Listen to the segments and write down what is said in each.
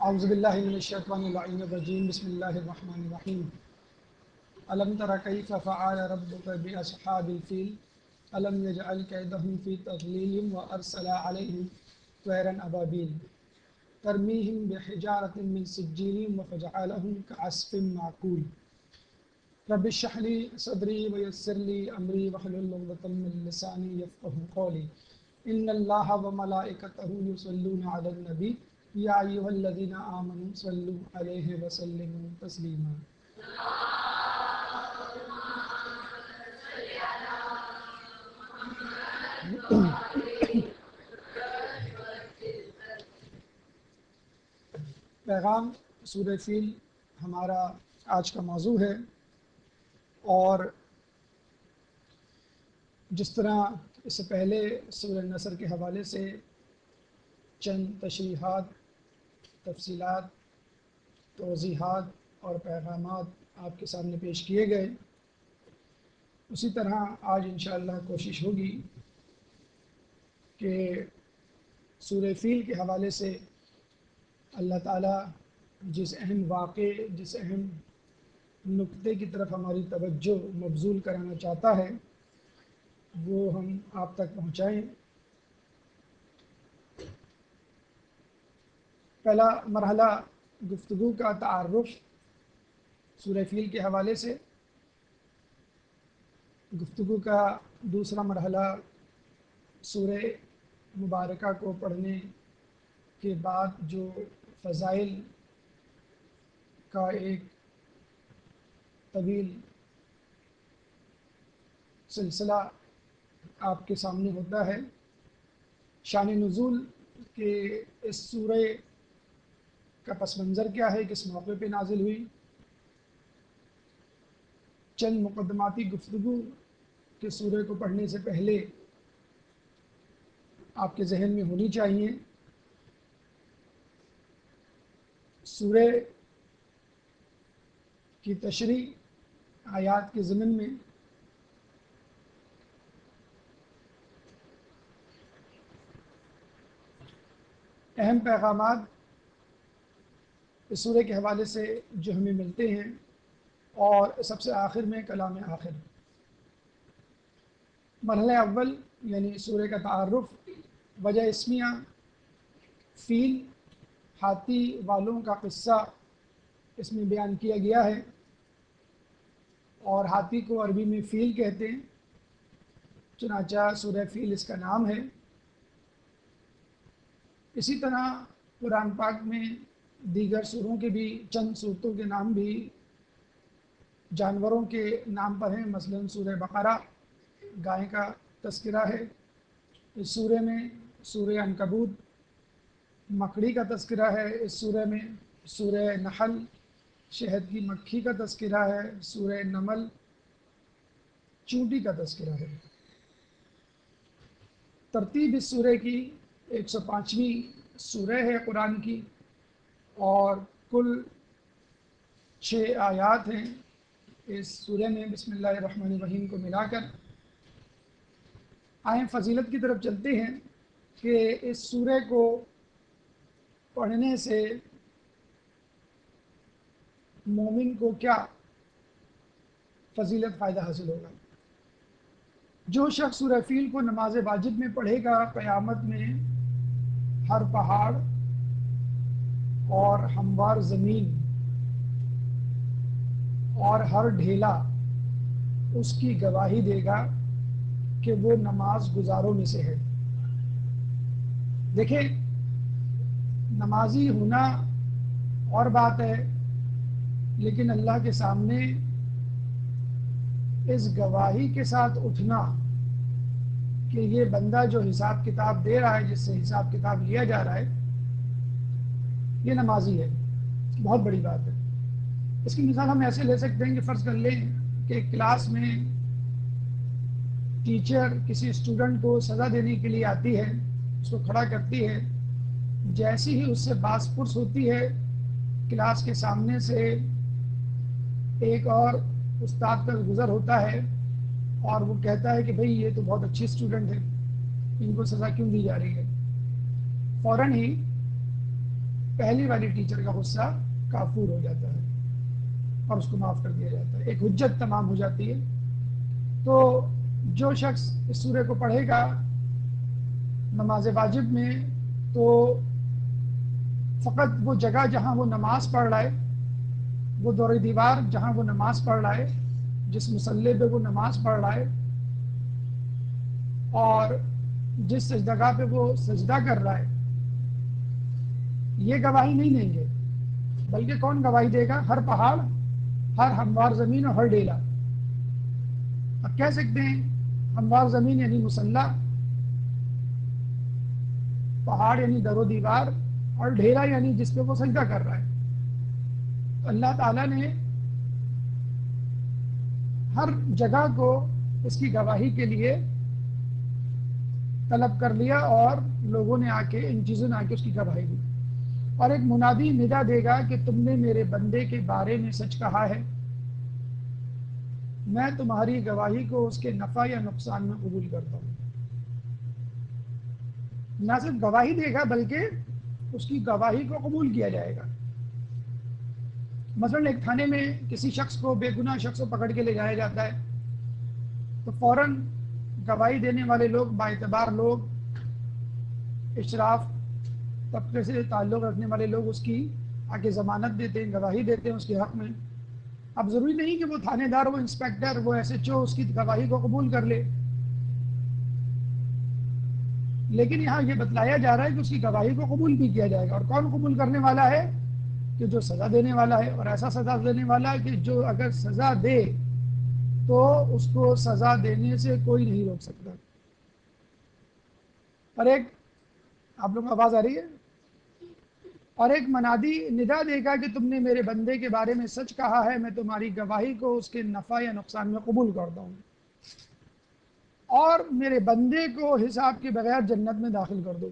اعوذ باللہ من الشیطان اللعین الرجیم بسم اللہ الرحمن الرحیم الم تر کیف فعل ربک باصحاب الفیل الم یجعل کیدہم فی تضلیل وارسل علیہم طیرا ابابیل ترمیہم بحجارۃ من سجیل فجعلہم کعصف معقول رب اشرح لی صدری ویسر لی امری واحلل عقدۃ من لسانی یفقہوا قولی ان اللہ وملائکتہ یصلون علی النبی یا ایھا الذین آمنوا صلوا علیہ وسلموا تسلیما۔ پیغام سورہ فیل ہمارا آج کا موضوع ہے، اور جس طرح اس سے پہلے سورہ نصر کے حوالے سے چند تشریحات، تفصیلات، توضیحات اور پیغامات آپ کے سامنے پیش کیے گئے، اسی طرح آج انشاءاللہ کوشش ہوگی کہ سورہ فیل کے حوالے سے اللہ تعالیٰ جس اہم واقعے، جس اہم نقطے کی طرف ہماری توجہ مبذول کرانا چاہتا ہے وہ ہم آپ تک پہنچائیں۔ پہلا مرحلہ گفتگو کا تعارف سورہ فیل کے حوالے سے، گفتگو کا دوسرا مرحلہ سورہ مبارکہ کو پڑھنے کے بعد جو فضائل کا ایک طویل سلسلہ آپ کے سامنے ہوتا ہے، شان نزول کے اس سورہ کا پس منظر کیا ہے، کس موقع پہ نازل ہوئی، چند مقدماتی گفتگو کہ سورہ کو پڑھنے سے پہلے آپ کے ذہن میں ہونی چاہیے۔ سورہ کی تشریح آیات کے ضمن میں اہم پیغامات اس سورہ کے حوالے سے جو ہمیں ملتے ہیں، اور سب سے آخر میں کلام آخر۔ مرحلہ اول یعنی سورہ کا تعارف، وجہ اسمیہ، فیل ہاتھی والوں کا قصہ اس میں بیان کیا گیا ہے، اور ہاتھی کو عربی میں فیل کہتے ہیں، چنانچہ سورہ فیل اس کا نام ہے۔ اسی طرح قرآن پاک میں دیگر سوروں کے بھی چند صورتوں کے نام بھی جانوروں کے نام پر ہیں، مثلا سورہ بقرہ گائے کا تذکرہ ہے، اس سورہ میں سورہ عنکبوت مکڑی کا تذکرہ ہے، اس سورہ میں سورہ نحل شہد کی مکھی کا تذکرہ ہے، سورہ نمل چونٹی کا تذکرہ ہے۔ ترتیب اس سورہ کی 105ویں سورہ ہے قرآن کی، اور کل 6 آیات ہیں اس سورہ میں بسم اللہ الرحمن الرحیم کو ملا کر۔ آئیں فضیلت کی طرف چلتے ہیں کہ اس سورہ کو پڑھنے سے مومن کو کیا فضیلت فائدہ حاصل ہوگا۔ جو شخص سورہ فیل کو نماز واجب میں پڑھے گا، قیامت میں ہر پہاڑ اور ہموار زمین اور ہر ڈھیلا اس کی گواہی دے گا کہ وہ نماز گزاروں میں سے ہے۔ دیکھیں، نمازی ہونا اور بات ہے، لیکن اللہ کے سامنے اس گواہی کے ساتھ اٹھنا کہ یہ بندہ جو حساب کتاب دے رہا ہے، جس سے حساب کتاب لیا جا رہا ہے، یہ نمازی ہے، بہت بڑی بات ہے۔ اس کی مثال ہم ایسے لے سکتے ہیں کہ فرض کر لیں کہ کلاس میں ٹیچر کسی اسٹوڈنٹ کو سزا دینے کے لیے آتی ہے، اس کو کھڑا کرتی ہے، جیسی ہی اس سے باس پرس ہوتی ہے، کلاس کے سامنے سے ایک اور استاد کا گزر ہوتا ہے اور وہ کہتا ہے کہ بھئی یہ تو بہت اچھی اسٹوڈنٹ ہے، ان کو سزا کیوں دی جا رہی ہے؟ فوراً ہی پہلی والی ٹیچر کا غصہ کافور ہو جاتا ہے اور اس کو معاف کر دیا جاتا ہے، ایک حجت تمام ہو جاتی ہے۔ تو جو شخص اس سورہ کو پڑھے گا نماز واجب میں، تو فقط وہ جگہ جہاں وہ نماز پڑھ رہا ہے، وہ دور دیوار جہاں وہ نماز پڑھ رہا ہے، جس مصلی پہ وہ نماز پڑھ رہا ہے، اور جس سجدگاہ پہ وہ سجدہ کر رہا ہے، یہ گواہی نہیں دیں گے، بلکہ کون گواہی دے گا؟ ہر پہاڑ، ہر ہموار زمین اور ہر ڈیلا۔ اب کہہ سکتے ہیں ہموار زمین یعنی مسلح، پہاڑ یعنی در و دیوار، اور ڈھیرا یعنی جس پہ وہ سجدہ کر رہا ہے۔ تو اللہ تعالیٰ نے ہر جگہ کو اس کی گواہی کے لیے طلب کر لیا، اور لوگوں نے آ کے، ان چیزوں نے آ کے اس کی گواہی دی۔ اور ایک منادی ندا دے گا کہ تم نے میرے بندے کے بارے میں سچ کہا ہے، میں تمہاری گواہی کو اس کے نفع یا نقصان میں قبول کرتا ہوں۔ نہ صرف گواہی دے گا بلکہ اس کی گواہی کو قبول کیا جائے گا۔ مثلا ایک تھانے میں کسی شخص کو، بے گناہ شخص کو پکڑ کے لے جایا جاتا ہے، تو فوراً گواہی دینے والے لوگ، باعتبار لوگ، اشراف طبقے سے تعلق رکھنے والے لوگ اس کی آگے ضمانت دیتے ہیں، گواہی دیتے ہیں اس کے حق میں۔ اب ضروری نہیں کہ وہ تھانے دار، وہ انسپیکٹر، وہ ایس ایچ او اس کی گواہی کو قبول کر لے، لیکن یہاں یہ بتلایا جا رہا ہے کہ اس کی گواہی کو قبول بھی کیا جائے گا۔ اور کون قبول کرنے والا ہے؟ کہ جو سزا دینے والا ہے، اور ایسا سزا دینے والا ہے کہ جو اگر سزا دے تو اس کو سزا دینے سے کوئی نہیں روک سکتا۔ اور ایک، آپ لوگوں کو آواز آ رہی ہے؟ اور ایک منادی ندا دے گا کہ تم نے میرے بندے کے بارے میں سچ کہا ہے، میں تمہاری گواہی کو اس کے نفع یا نقصان میں قبول کرتا ہوں، اور میرے بندے کو حساب کے بغیر جنت میں داخل کر دوں۔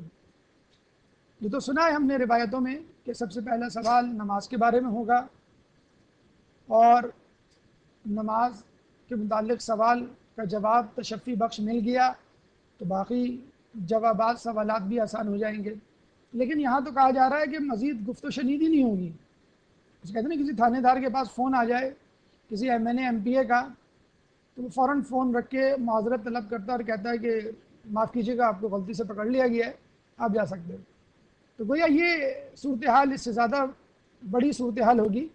یہ تو سنا ہے ہم نے روایتوں میں کہ سب سے پہلا سوال نماز کے بارے میں ہوگا، اور نماز کے متعلق سوال کا جواب تشفی بخش مل گیا تو باقی جوابات، سوالات بھی آسان ہو جائیں گے۔ لیکن یہاں تو کہا جا رہا ہے کہ مزید گفت و شنیدی نہیں ہوگی۔ اس کہتے ہیں نا، کسی تھانے دار کے پاس فون آ جائے کسی ایم این اے، ایم پی اے کا، تو وہ فوراً فون رکھ کے معذرت طلب کرتا ہے اور کہتا ہے کہ معاف کیجیے گا، آپ کو غلطی سے پکڑ لیا گیا ہے، آپ جا سکتے ہو۔ تو گویا یہ صورتحال اس سے زیادہ بڑی صورتحال ہوگی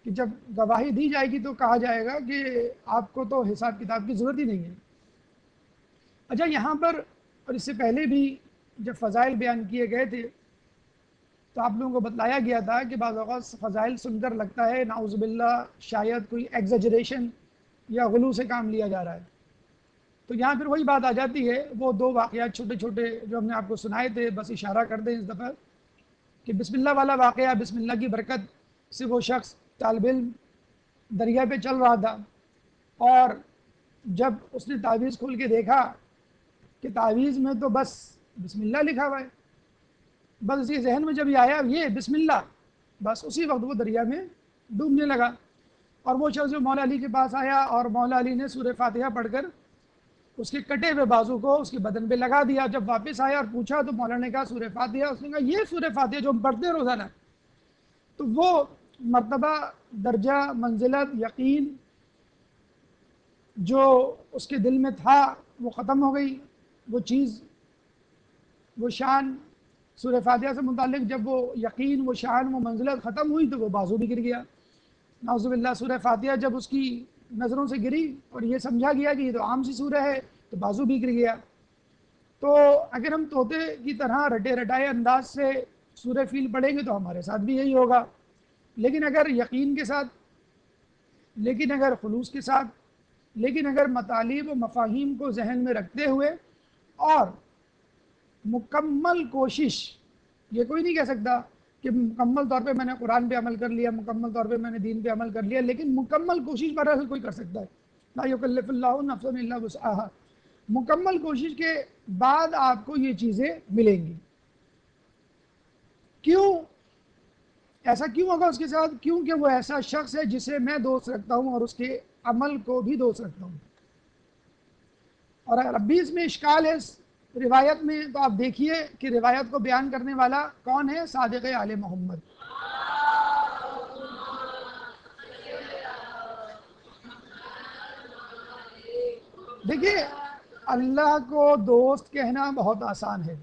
کہ جب گواہی دی جائے گی تو کہا جائے گا کہ آپ کو تو حساب کتاب کی ضرورت ہی نہیں ہے۔ اچھا، یہاں پر اور اس سے پہلے بھی جب فضائل بیان کیے گئے تھے تو آپ لوگوں کو بتلایا گیا تھا کہ بعض اوقات فضائل سن کر لگتا ہے نعوذ باللہ شاید کوئی ایگزیجریشن یا غلو سے کام لیا جا رہا ہے۔ تو یہاں پھر وہی بات آ جاتی ہے، وہ دو واقعات چھوٹے چھوٹے جو ہم نے آپ کو سنائے تھے، بس اشارہ کر دیں اس دفعہ کہ بسم اللہ والا واقعہ، بسم اللہ کی برکت سے وہ شخص طالب علم دریا پہ چل رہا تھا، اور جب اس نے تعویذ کھول کے دیکھا کہ تعویذ میں تو بس بسم اللہ لکھا ہوا ہے، بس اسی ذہن میں جب یہ آیا یہ بسم اللہ، بس اسی وقت وہ دریا میں ڈوبنے لگا۔ اور وہ شخص جو مولا علی کے پاس آیا اور مولا علی نے سورہ فاتحہ پڑھ کر اس کے کٹے ہوئے بازو کو اس کے بدن پہ لگا دیا۔ جب واپس آیا اور پوچھا تو مولا نے کہا سورہ فاتحہ، اس نے کہا یہ سورہ فاتحہ جو ہم پڑھتے ہیں روزانہ۔ تو وہ مرتبہ، درجہ، منزلت، یقین جو اس کے دل میں تھا وہ ختم ہو گئی، وہ چیز، وہ شان سورہ فاتحہ سے متعلق جب وہ یقین، وہ شان، وہ منزلت ختم ہوئی تو وہ بازو بھی گر گیا۔ نعوذ باللہ، سورہ فاتحہ جب اس کی نظروں سے گری اور یہ سمجھا گیا کہ یہ تو عام سی سورہ ہے تو بازو بھی گر گیا۔ تو اگر ہم طوطے کی طرح رٹے رٹائے انداز سے سورہ فیل پڑھیں گے تو ہمارے ساتھ بھی یہی ہوگا، لیکن اگر یقین کے ساتھ، لیکن اگر خلوص کے ساتھ، لیکن اگر مطالب و مفاہیم کو ذہن میں رکھتے ہوئے اور مکمل کوشش، یہ کوئی نہیں کہہ سکتا کہ مکمل طور پہ میں نے قرآن پہ عمل کر لیا، مکمل طور پہ میں نے دین پہ عمل کر لیا، لیکن مکمل کوشش بہرحال کوئی کر سکتا ہے، لا یکلف اللہ نفسا الا وسعہا۔ مکمل کوشش کے بعد آپ کو یہ چیزیں ملیں گی۔ کیوں ایسا کیوں ہوگا اس کے ساتھ؟ کیونکہ وہ ایسا شخص ہے جسے میں دوست رکھتا ہوں اور اس کے عمل کو بھی دوست رکھتا ہوں۔ اور اب بھی اس میں اشکال ہے روایت میں تو آپ دیکھیے کہ روایت کو بیان کرنے والا کون ہے؟ صادق آل محمد. دیکھیے اللہ کو دوست کہنا بہت آسان ہے،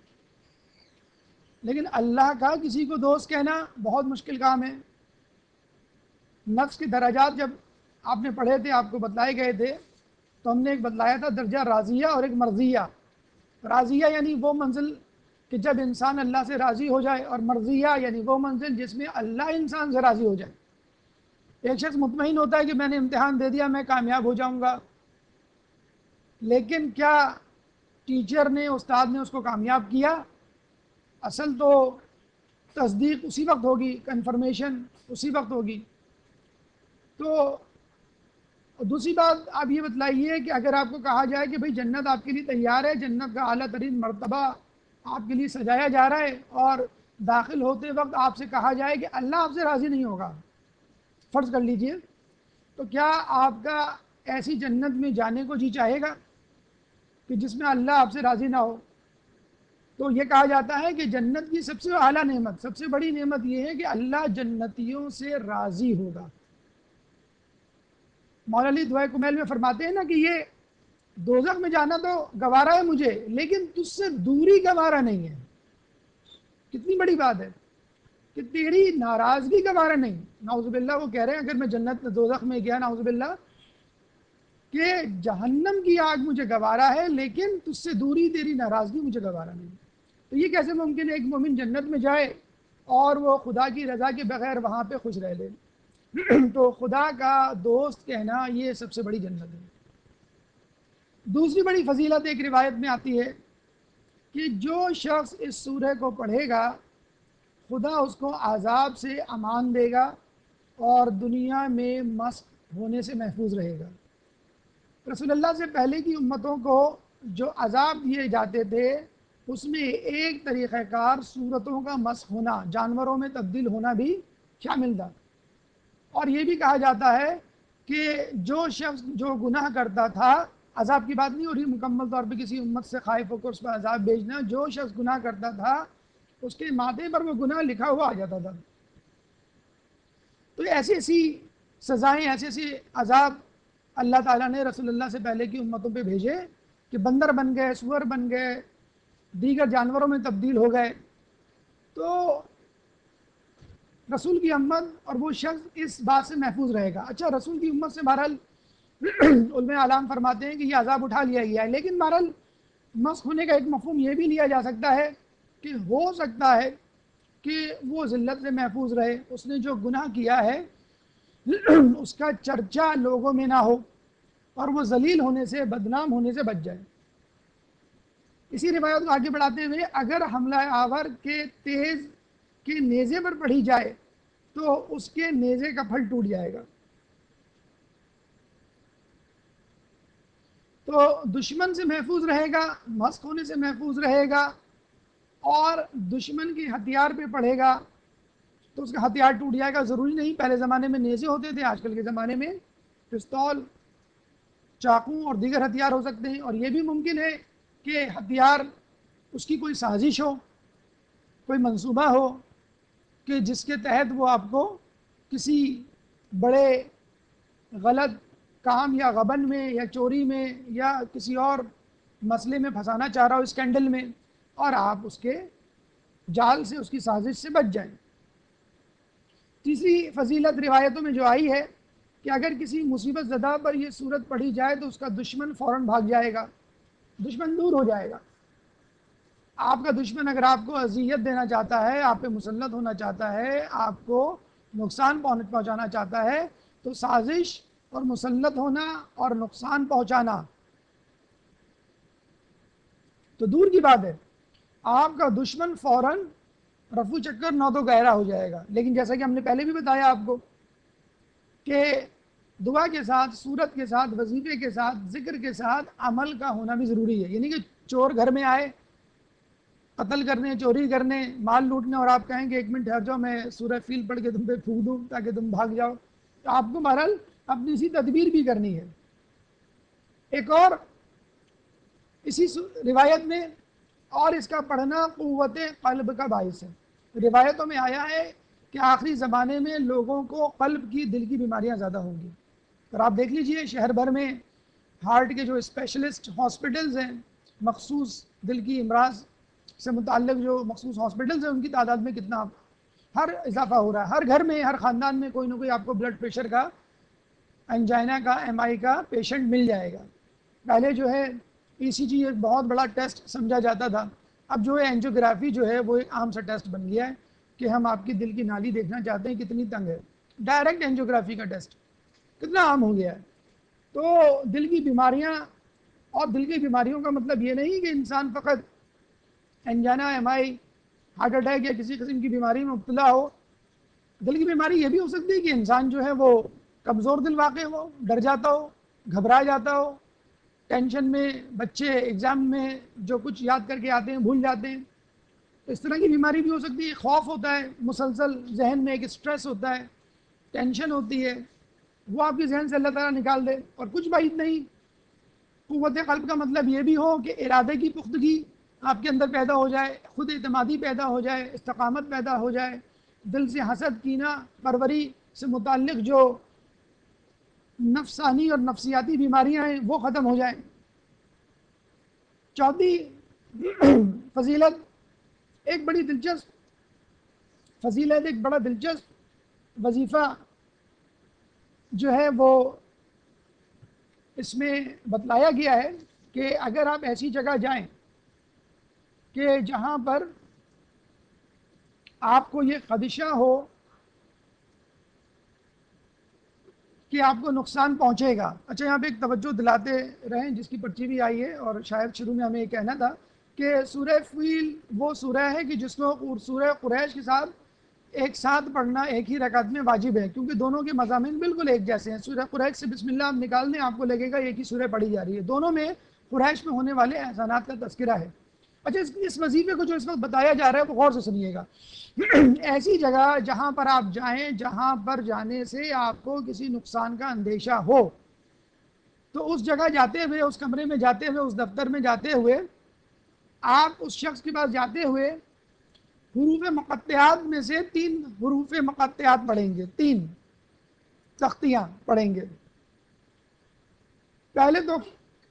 لیکن اللہ کا کسی کو دوست کہنا بہت مشکل کام ہے. نفس کے درجات جب آپ نے پڑھے تھے، آپ کو بتلائے گئے تھے، تو ہم نے ایک بتلایا تھا درجہ راضیہ اور ایک مرضیہ. راضیہ یعنی وہ منزل کہ جب انسان اللہ سے راضی ہو جائے، اور مرضیہ یعنی وہ منزل جس میں اللہ انسان سے راضی ہو جائے. ایک شخص مطمئن ہوتا ہے کہ میں نے امتحان دے دیا، میں کامیاب ہو جاؤں گا، لیکن کیا ٹیچر نے، استاد نے اس کو کامیاب کیا؟ اصل تو تصدیق اسی وقت ہوگی، کنفرمیشن اسی وقت ہوگی. تو دوسری بات آپ یہ بتلائیے کہ اگر آپ کو کہا جائے کہ بھئی جنت آپ کے لیے تیار ہے، جنت کا اعلیٰ ترین مرتبہ آپ کے لیے سجایا جا رہا ہے، اور داخل ہوتے وقت آپ سے کہا جائے کہ اللہ آپ سے راضی نہیں ہوگا، فرض کر لیجئے، تو کیا آپ کا ایسی جنت میں جانے کو جی چاہے گا کہ جس میں اللہ آپ سے راضی نہ ہو؟ تو یہ کہا جاتا ہے کہ جنت کی سب سے اعلیٰ نعمت، سب سے بڑی نعمت یہ ہے کہ اللہ جنتیوں سے راضی ہوگا. مولا علی دعائے کمیل میں فرماتے ہیں نا کہ یہ دوزخ میں جانا تو گوارا ہے مجھے، لیکن تجھ سے دوری گوارا نہیں ہے. کتنی بڑی بات ہے کہ تیری ناراضگی گوارا نہیں. نعوذ باللہ وہ کہہ رہے ہیں اگر میں جنت دوزخ میں گیا نعوذ باللہ کہ جہنم کی آگ مجھے گوارا ہے، لیکن تجھ سے دوری، تیری ناراضگی مجھے گوارا نہیں. تو یہ کیسے ممکن ہے ایک مومن جنت میں جائے اور وہ خدا کی رضا کے بغیر وہاں پہ خوش رہ لے؟ تو خدا کا دوست کہنا یہ سب سے بڑی جنت ہے. دوسری بڑی فضیلت ایک روایت میں آتی ہے کہ جو شخص اس سورہ کو پڑھے گا خدا اس کو عذاب سے امان دے گا اور دنیا میں مسخ ہونے سے محفوظ رہے گا. رسول اللہ سے پہلے کی امتوں کو جو عذاب دیے جاتے تھے اس میں ایک طریقہ کار صورتوں کا مسخ ہونا، جانوروں میں تبدیل ہونا بھی شامل تھا. اور یہ بھی کہا جاتا ہے کہ جو شخص جو گناہ کرتا تھا، عذاب کی بات نہیں ہو رہی مکمل طور پہ کسی امت سے خائف ہو کر اس پر عذاب بھیجنا، جو شخص گناہ کرتا تھا اس کے ماتھے پر وہ گناہ لکھا ہوا آ جاتا تھا. تو ایسی ایسی سزائیں، ایسے ایسے عذاب اللہ تعالیٰ نے رسول اللہ سے پہلے کی امتوں پہ بھیجے کہ بندر بن گئے، سور بن گئے، دیگر جانوروں میں تبدیل ہو گئے. تو رسول کی امت اور وہ شخص اس بات سے محفوظ رہے گا. اچھا، رسول کی امت سے بہرحال علماء اعلام فرماتے ہیں کہ یہ عذاب اٹھا لیا گیا ہے، لیکن بہرحال مسخ ہونے کا ایک مفہوم یہ بھی لیا جا سکتا ہے کہ ہو سکتا ہے کہ وہ ذلت سے محفوظ رہے، اس نے جو گناہ کیا ہے اس کا چرچا لوگوں میں نہ ہو اور وہ ذلیل ہونے سے، بدنام ہونے سے بچ جائے. اسی روایت کو آگے بڑھاتے ہوئے اگر حملہ آور کے تیز کے نیزے پر پڑھی جائے تو اس کے نیزے کا پھل ٹوٹ جائے گا. تو دشمن سے محفوظ رہے گا، مسخ ہونے سے محفوظ رہے گا، اور دشمن کے ہتھیار پہ پڑھے گا تو اس کا ہتھیار ٹوٹ جائے گا. ضروری نہیں پہلے زمانے میں نیزے ہوتے تھے، آج کل کے زمانے میں پستول، چاقو اور دیگر ہتھیار ہو سکتے ہیں. اور یہ بھی ممکن ہے کہ ہتھیار اس کی کوئی سازش ہو، کوئی منصوبہ ہو کہ جس کے تحت وہ آپ کو کسی بڑے غلط کام یا غبن میں یا چوری میں یا کسی اور مسئلے میں پھنسانا چاہ رہا ہو، اسکینڈل میں، اور آپ اس کے جال سے، اس کی سازش سے بچ جائیں. تیسری فضیلت روایتوں میں جو آئی ہے کہ اگر کسی مصیبت زدہ پر یہ صورت پڑھی جائے تو اس کا دشمن فوراً بھاگ جائے گا، دشمن دور ہو جائے گا. آپ کا دشمن اگر آپ کو اذیت دینا چاہتا ہے، آپ پہ مسلط ہونا چاہتا ہے، آپ کو نقصان پہنچانا چاہتا ہے، تو سازش اور مسلط ہونا اور نقصان پہنچانا تو دور کی بات ہے، آپ کا دشمن فوراً رفو چکر نہ تو گہرا ہو جائے گا. لیکن جیسا کہ ہم نے پہلے بھی بتایا آپ کو کہ دعا کے ساتھ، سورت کے ساتھ، وظیفے کے ساتھ، ذکر کے ساتھ عمل کا ہونا بھی ضروری ہے. یعنی کہ چور گھر میں آئے قتل کرنے، چوری کرنے، مال لوٹنے، اور آپ کہیں کہ ایک منٹ ٹھہر جاؤ میں سورہ فیل پڑھ کے تم پہ پھونک دوں تاکہ تم بھاگ جاؤ، تو آپ کو بہرحال اپنی سی تدبیر بھی کرنی ہے. ایک اور اسی روایت میں اور اس کا پڑھنا قوت قلب کا باعث ہے۔ روایتوں میں آیا ہے کہ آخری زمانے میں لوگوں کو قلب کی، دل کی بیماریاں زیادہ ہوں گی۔ اور آپ دیکھ لیجئے شہر بھر میں ہارٹ کے جو اسپیشلسٹ ہاسپٹلز ہیں، مخصوص دل کی امراض سے متعلق جو مخصوص ہاسپٹلز ہیں، ان کی تعداد میں کتنا ہر اضافہ ہو رہا ہے۔ ہر گھر میں، ہر خاندان میں کوئی نہ کوئی آپ کو بلڈ پریشر کا، انجائنا کا، ایم آئی کا پیشنٹ مل جائے گا۔ پہلے جو ہے ای سی جی ایک بہت بڑا ٹیسٹ سمجھا جاتا تھا، اب جو ہے اینجیوگرافی جو ہے وہ ایک عام سا ٹیسٹ بن گیا ہے کہ ہم آپ کی دل کی نالی دیکھنا چاہتے ہیں کتنی تنگ ہے، ڈائریکٹ اینجیوگرافی کا ٹیسٹ کتنا عام ہو گیا ہے۔ تو دل کی بیماریاں، اور دل کی بیماریوں کا مطلب یہ نہیں کہ انسان فقط انجائنا، ایم آئی، ہارٹ اٹیک یا کسی قسم کی بیماری میں مبتلا ہو۔ دل کی بیماری یہ بھی ہو سکتی ہے کہ انسان جو ہے وہ کمزور دل واقع ہو، ڈر جاتا ہو، گھبرا جاتا ہو، ٹینشن میں بچے ایگزام میں جو کچھ یاد کر کے آتے ہیں بھول جاتے ہیں، اس طرح کی بیماری بھی ہو سکتی ہے۔ خوف ہوتا ہے مسلسل، ذہن میں ایک اسٹریس ہوتا ہے، ٹینشن ہوتی ہے، وہ آپ کے ذہن سے اللہ تعالیٰ نکال دے۔ اور کچھ بعید نہیں، قوت قلب کا مطلب یہ بھی ہو کہ ارادے کی پختگی آپ کے اندر پیدا ہو جائے، خود اعتمادی پیدا ہو جائے، استقامت پیدا ہو جائے، دل سے حسد، کینہ پروری سے متعلق جو نفسانی اور نفسیاتی بیماریاں ہیں وہ ختم ہو جائیں۔ چوتھی فضیلت، ایک بڑی دلچسپ فضیلت، ایک بڑا دلچسپ وظیفہ جو ہے وہ اس میں بتلایا گیا ہے کہ اگر آپ ایسی جگہ جائیں کہ جہاں پر آپ کو یہ خدشہ ہو کہ آپ کو نقصان پہنچے گا۔ اچھا، یہاں پہ ایک توجہ دلاتے رہیں جس کی پرچی بھی آئی ہے، اور شاید شروع میں ہمیں یہ کہنا تھا کہ سورہ فیل وہ سورہ ہے کہ جس کو سورہ قریش کے ساتھ ایک ساتھ پڑھنا ایک ہی رکعت میں واجب ہے، کیونکہ دونوں کے مضامین بالکل ایک جیسے ہیں۔ سورہ قریش سے بسم اللہ آپ نکال دیں، آپ کو لگے گا ایک ہی سورہ پڑھی جا رہی ہے، دونوں میں قریش میں ہونے والے احسانات کا تذکرہ ہے۔ اچھا، اس وظیفے کو جو اس وقت بتایا جا رہا ہے وہ غور سے سنیے گا۔ ایسی جگہ جہاں پر آپ جائیں جہاں پر جانے سے آپ کو کسی نقصان کا اندیشہ ہو، تو اس جگہ جاتے ہوئے، اس کمرے میں جاتے ہوئے، اس دفتر میں جاتے ہوئے، آپ اس شخص کے پاس جاتے ہوئے حروف مقطعات میں سے 3 حروف مقطعات پڑھیں گے، 3 تختیاں پڑھیں گے۔ پہلے تو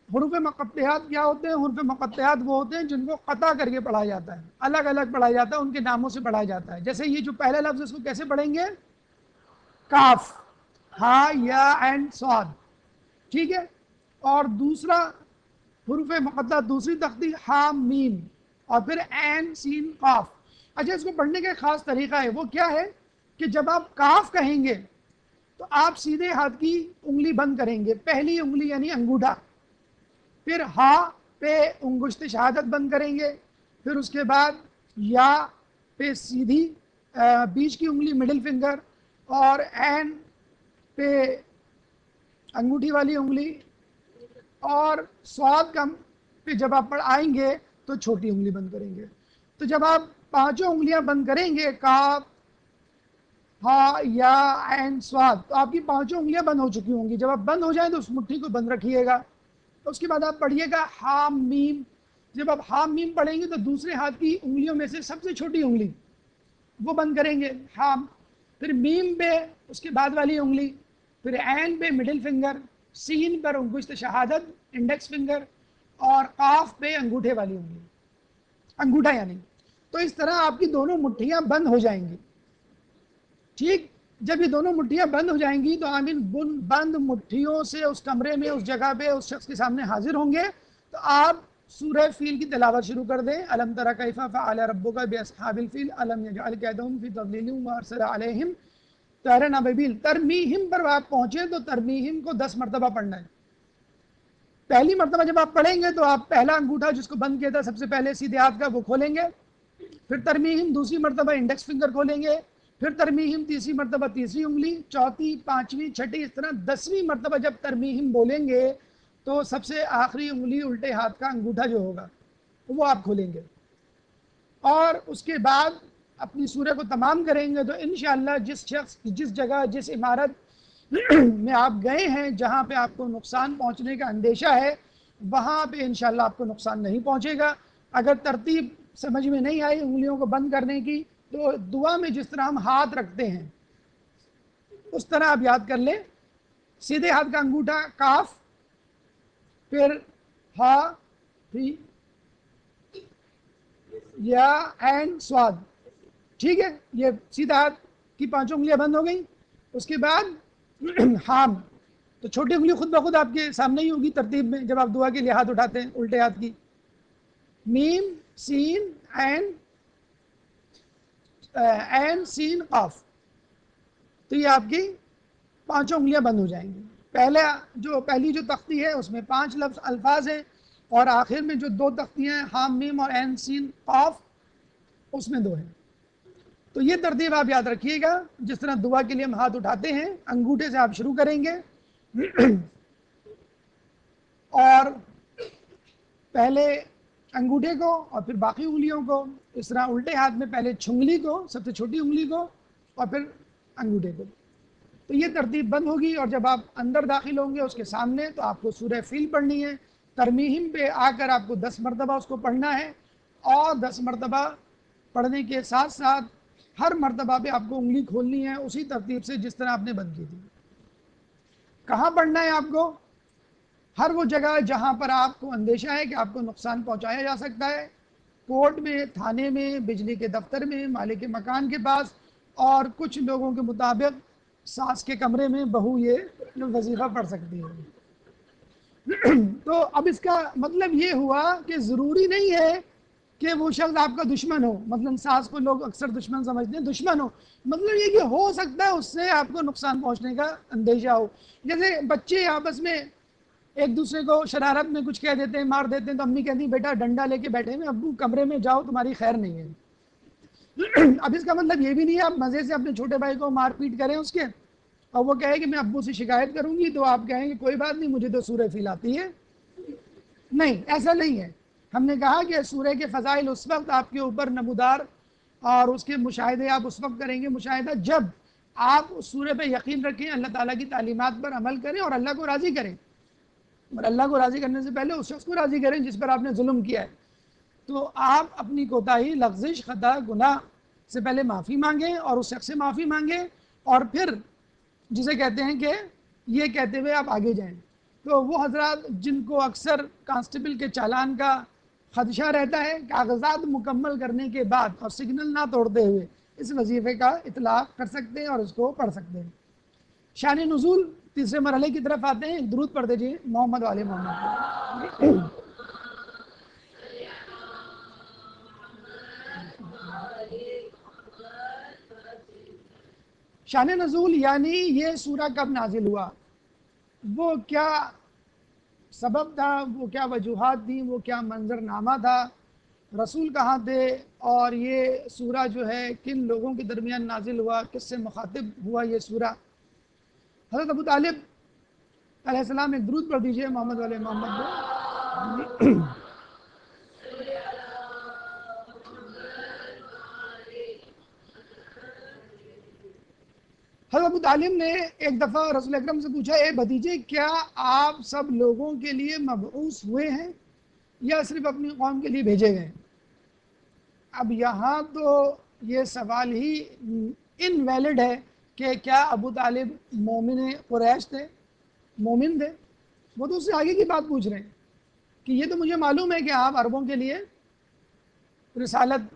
حروف مقطعات کیا ہوتے ہیں؟ حروف مقطعات وہ ہوتے ہیں جن کو قطع کر کے پڑھا جاتا ہے، الگ الگ پڑھا جاتا ہے، ان کے ناموں سے پڑھا جاتا ہے۔ جیسے یہ جو پہلا لفظ اس کو کیسے پڑھیں گے؟ کاف، ہا، یا، عین، صاد، ٹھیک ہے۔ اور دوسرا حروف مقطع، دوسری تختی ہا، میم، اور پھر عین، سین، قاف۔ اچھا، اس کو پڑھنے کا ایک خاص طریقہ ہے، وہ کیا ہے کہ جب آپ کاف کہیں گے تو آپ سیدھے ہاتھ کی انگلی بند کریں گے، پہلی انگلی یعنی انگوٹھا، پھر ہا پہ انگشت شہادت بند کریں گے، پھر اس کے بعد یا پہ سیدھی بیچ کی انگلی مڈل فنگر، اور عین پہ انگوٹھی والی انگلی، اور صاد کم پہ جب آپ آئیں گے تو چھوٹی انگلی بند کریں گے۔ تو جب آپ 5 انگلیاں بند کریں گے، کاف، ہا، یا، عین، صاد، تو آپ کی 5 انگلیاں بند ہو چکی ہوں گی۔ جب آپ بند ہو جائیں تو اس مٹھی کو بند رکھیے گا۔ اس کے بعد آپ پڑھیے گا ہا، میم۔ جب آپ ہا، میم پڑھیں گے تو دوسرے ہاتھ کی انگلیوں میں سے سب سے چھوٹی انگلی وہ بند کریں گے، ہا، پھر میم پہ اس کے بعد والی انگلی، پھر عین پہ مڈل فنگر، سین پر انگشت شہادت انڈیکس فنگر، اور قاف پہ انگوٹھے والی انگلی، انگوٹھا یعنی۔ تو اس طرح آپ کی دونوں مٹھیاں بند ہو جائیں گی، ٹھیک۔ جب یہ دونوں مٹھیاں بند ہو جائیں گی تو آپ ان بند مٹھیوں سے اس کمرے میں، اس جگہ پہ، اس شخص کے سامنے حاضر ہوں گے، تو آپ سورہ فیل کی تلاوت شروع کر دیں۔ الم تر کیف فعل ربک باصحاب الفیل الم یجعل کیدہم فی تضلیل وارسل علیہم طیرا ابابیل۔ ترمیہم پر آپ پہنچے تو ترمیہم کو 10 مرتبہ پڑھنا ہے۔ پہلی مرتبہ جب آپ پڑھیں گے تو آپ پہلا انگوٹھا جس کو بند کیا تھا سب سے پہلے سیدھے ہاتھ کا، وہ کھولیں گے، پھر ترمیہم دوسری مرتبہ انڈیکس فنگر کھولیں گے، پھر ترمیہم تیسری مرتبہ تیسری انگلی، چوتھی، پانچویں، چھٹی، اس طرح 10ویں مرتبہ جب ترمیہم بولیں گے تو سب سے آخری انگلی الٹے ہاتھ کا انگوٹھا جو ہوگا وہ آپ کھولیں گے، اور اس کے بعد اپنی سورہ کو تمام کریں گے تو انشاءاللہ جس شخص، جس جگہ، جس عمارت میں آپ گئے ہیں جہاں پہ آپ کو نقصان پہنچنے کا اندیشہ ہے، وہاں پہ انشاءاللہ آپ کو نقصان نہیں پہنچے گا۔ اگر ترتیب سمجھ میں نہیں آئی انگلیوں کو بند کرنے کی تو دعا میں جس طرح ہم ہاتھ رکھتے ہیں اس طرح آپ یاد کر لیں. سیدھے ہاتھ کا انگوٹھا کاف، پھر ہا، پھر یا، عین، سواد. ٹھیک ہے، یہ سیدھا ہاتھ کی 5 انگلیاں بند ہو گئیں. اس کے بعد حام، تو چھوٹی انگلی خود بخود آپ کے سامنے ہی ہوگی ترتیب میں جب آپ دعا کے لیے ہاتھ اٹھاتے ہیں الٹے ہاتھ کی. میم، سین، عین، عین، سین، قاف. تو یہ آپ کی 5 انگلیاں بند ہو جائیں گی. پہلی جو تختی ہے اس میں 5 الفاظ ہیں، اور آخر میں جو 2 تختیاں ہیں حام، میم اور عین، سین، قاف، اس میں 2 ہیں. تو یہ ترتیب آپ یاد رکھیے گا. جس طرح دعا کے لیے ہم ہاتھ اٹھاتے ہیں انگوٹھے سے آپ شروع کریں گے اور پہلے انگوٹھے کو اور پھر باقی انگلیوں کو. اس طرح الٹے ہاتھ میں پہلے چھنگلی کو، سب سے چھوٹی انگلی کو، اور پھر انگوٹھے کو. تو یہ ترتیب بند ہوگی، اور جب آپ اندر داخل ہوں گے اس کے سامنے تو آپ کو سورہ فیل پڑھنی ہے. ترمیم پہ آ کر آپ کو 10 مرتبہ اس کو پڑھنا ہے، اور 10 مرتبہ پڑھنے کے ساتھ ساتھ ہر مرتبہ پہ آپ کو انگلی کھولنی ہے اسی ترتیب سے جس طرح آپ نے بند کی تھی. کہاں پڑھنا ہے آپ کو؟ ہر وہ جگہ جہاں پر آپ کو اندیشہ ہے کہ آپ کو نقصان پہنچایا جا سکتا ہے. کورٹ میں، تھانے میں، بجلی کے دفتر میں، مالک مکان کے پاس، اور کچھ لوگوں کے مطابق ساس کے کمرے میں بہو یہ وظیفہ پڑھ سکتی ہے. تو اب اس کا مطلب یہ ہوا کہ ضروری نہیں ہے کہ وہ شخص آپ کا دشمن ہو. مثلا ساس کو لوگ اکثر دشمن سمجھتے ہیں، دشمن ہو مطلب یہ کہ ہو سکتا ہے اس سے آپ کو نقصان پہنچنے کا اندیشہ ہو. جیسے بچے آپس میں ایک دوسرے کو شرارت میں کچھ کہہ دیتے ہیں، مار دیتے ہیں، تو امی کہتی ہیں بیٹا ڈنڈا لے کے بیٹھے ہیں، ابو کمرے میں جاؤ تمہاری خیر نہیں ہے. اب اس کا مطلب یہ بھی نہیں ہے آپ مزے سے اپنے چھوٹے بھائی کو مار پیٹ کریں اس کے، اور وہ کہے کہ میں ابو سے شکایت کروں گی، تو آپ کہیں گے کوئی بات نہیں مجھے تو سورہ فیل آتی ہے. نہیں، ایسا نہیں ہے. ہم نے کہا کہ سورہ کے فضائل اس وقت آپ کے اوپر نمودار اور اس کے مشاہدے آپ اس وقت کریں گے مشاہدہ جب آپ اس سورہ پہ یقین رکھیں، اللہ تعالیٰ کی تعلیمات پر عمل کریں اور اللہ کو راضی کریں. اور اللہ کو راضی کرنے سے پہلے اس شخص کو راضی کریں جس پر آپ نے ظلم کیا ہے. تو آپ اپنی کوتاہی، لغزش، خطا، گناہ سے پہلے معافی مانگیں اور اس شخص سے معافی مانگیں، اور پھر جسے کہتے ہیں کہ یہ کہتے ہوئے آپ آگے جائیں. تو وہ حضرات جن کو اکثر کانسٹیبل کے چالان کا خدشہ رہتا ہے، کاغذات مکمل کرنے کے بعد اور سگنل نہ توڑتے ہوئے اس وظیفے کا اطلاق کر سکتے ہیں اور اس کو پڑھ سکتے ہیں. شان نزول تیسرے مرحلے کی طرف آتے ہیں. درود پڑھ دیجیے محمد والے محمد. شان نزول یعنی یہ سورہ کب نازل ہوا، وہ کیا سبب تھا، وہ کیا وجوہات تھیں، وہ کیا منظر نامہ تھا، رسول کہاں تھے، اور یہ سورہ جو ہے کن لوگوں کے درمیان نازل ہوا، کس سے مخاطب ہوا یہ سورہ. حضرت ابو طالب علیہ السلام ایک درود پڑھ دیجیے محمد والے محمد کو. حضرت ابو طالب نے ایک دفعہ رسول اکرم سے پوچھا، اے بھتیجے کیا آپ سب لوگوں کے لیے مبعوث ہوئے ہیں یا صرف اپنی قوم کے لیے بھیجے گئے؟ اب یہاں تو یہ سوال ہی انویلڈ ہے کہ کیا ابو طالب مومن قریش تھے، مومن تھے. وہ تو اس سے آگے کی بات پوچھ رہے ہیں کہ یہ تو مجھے معلوم ہے کہ آپ عربوں کے لیے رسالت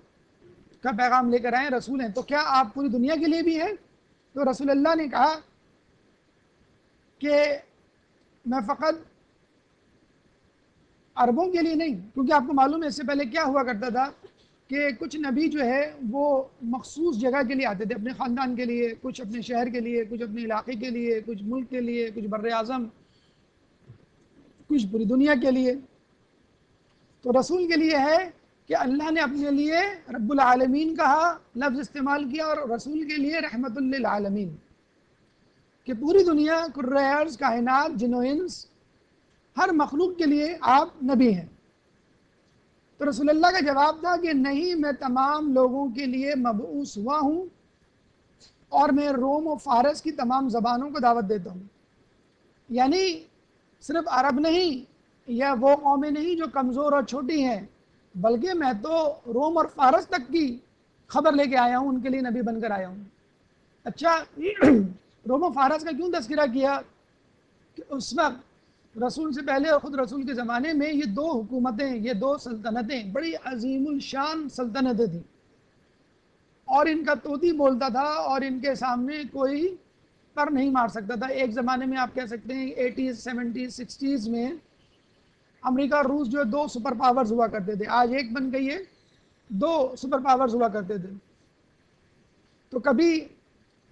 کا پیغام لے کر آئے، رسول ہیں، تو کیا آپ پوری دنیا کے لیے بھی ہیں؟ تو رسول اللہ نے کہا کہ میں فقط عربوں کے لیے نہیں، کیونکہ آپ کو معلوم ہے اس سے پہلے کیا ہوا کرتا تھا کہ کچھ نبی جو ہے وہ مخصوص جگہ کے لیے آتے تھے، اپنے خاندان کے لیے، کچھ اپنے شہر کے لیے، کچھ اپنے علاقے کے لیے، کچھ ملک کے لیے، کچھ بر اعظم، کچھ پوری دنیا کے لیے. تو رسول کے لیے ہے کہ اللہ نے اپنے لیے رب العالمین کہا، لفظ استعمال کیا، اور رسول کے لیے رحمت للعالمین، کہ پوری دنیا، کرۂ ارض، کائنات، جن و انس، ہر مخلوق کے لیے آپ نبی ہیں. تو رسول اللہ کا جواب تھا کہ نہیں، میں تمام لوگوں کے لیے مبعوث ہوا ہوں، اور میں روم و فارس کی تمام زبانوں کو دعوت دیتا ہوں. یعنی صرف عرب نہیں، یا وہ قومیں نہیں جو کمزور اور چھوٹی ہیں، بلکہ میں تو روم اور فارس تک کی خبر لے کے آیا ہوں، ان کے لیے نبی بن کر آیا ہوں۔ اچھا روم و فارس کا کیوں تذکرہ کیا؟ کہ اس وقت رسول سے پہلے اور خود رسول کے زمانے میں یہ دو حکومتیں، یہ دو سلطنتیں بڑی عظیم الشان سلطنتیں تھیں، اور ان کا طوطی بولتا تھا اور ان کے سامنے کوئی پر نہیں مار سکتا تھا۔ ایک زمانے میں آپ کہہ سکتے ہیں 80s 70s 60s میں امریکہ اور روس جو دو سپر پاورز ہوا کرتے تھے، آج ایک بن گئی ہے، دو سپر پاورز ہوا کرتے تھے۔ تو کبھی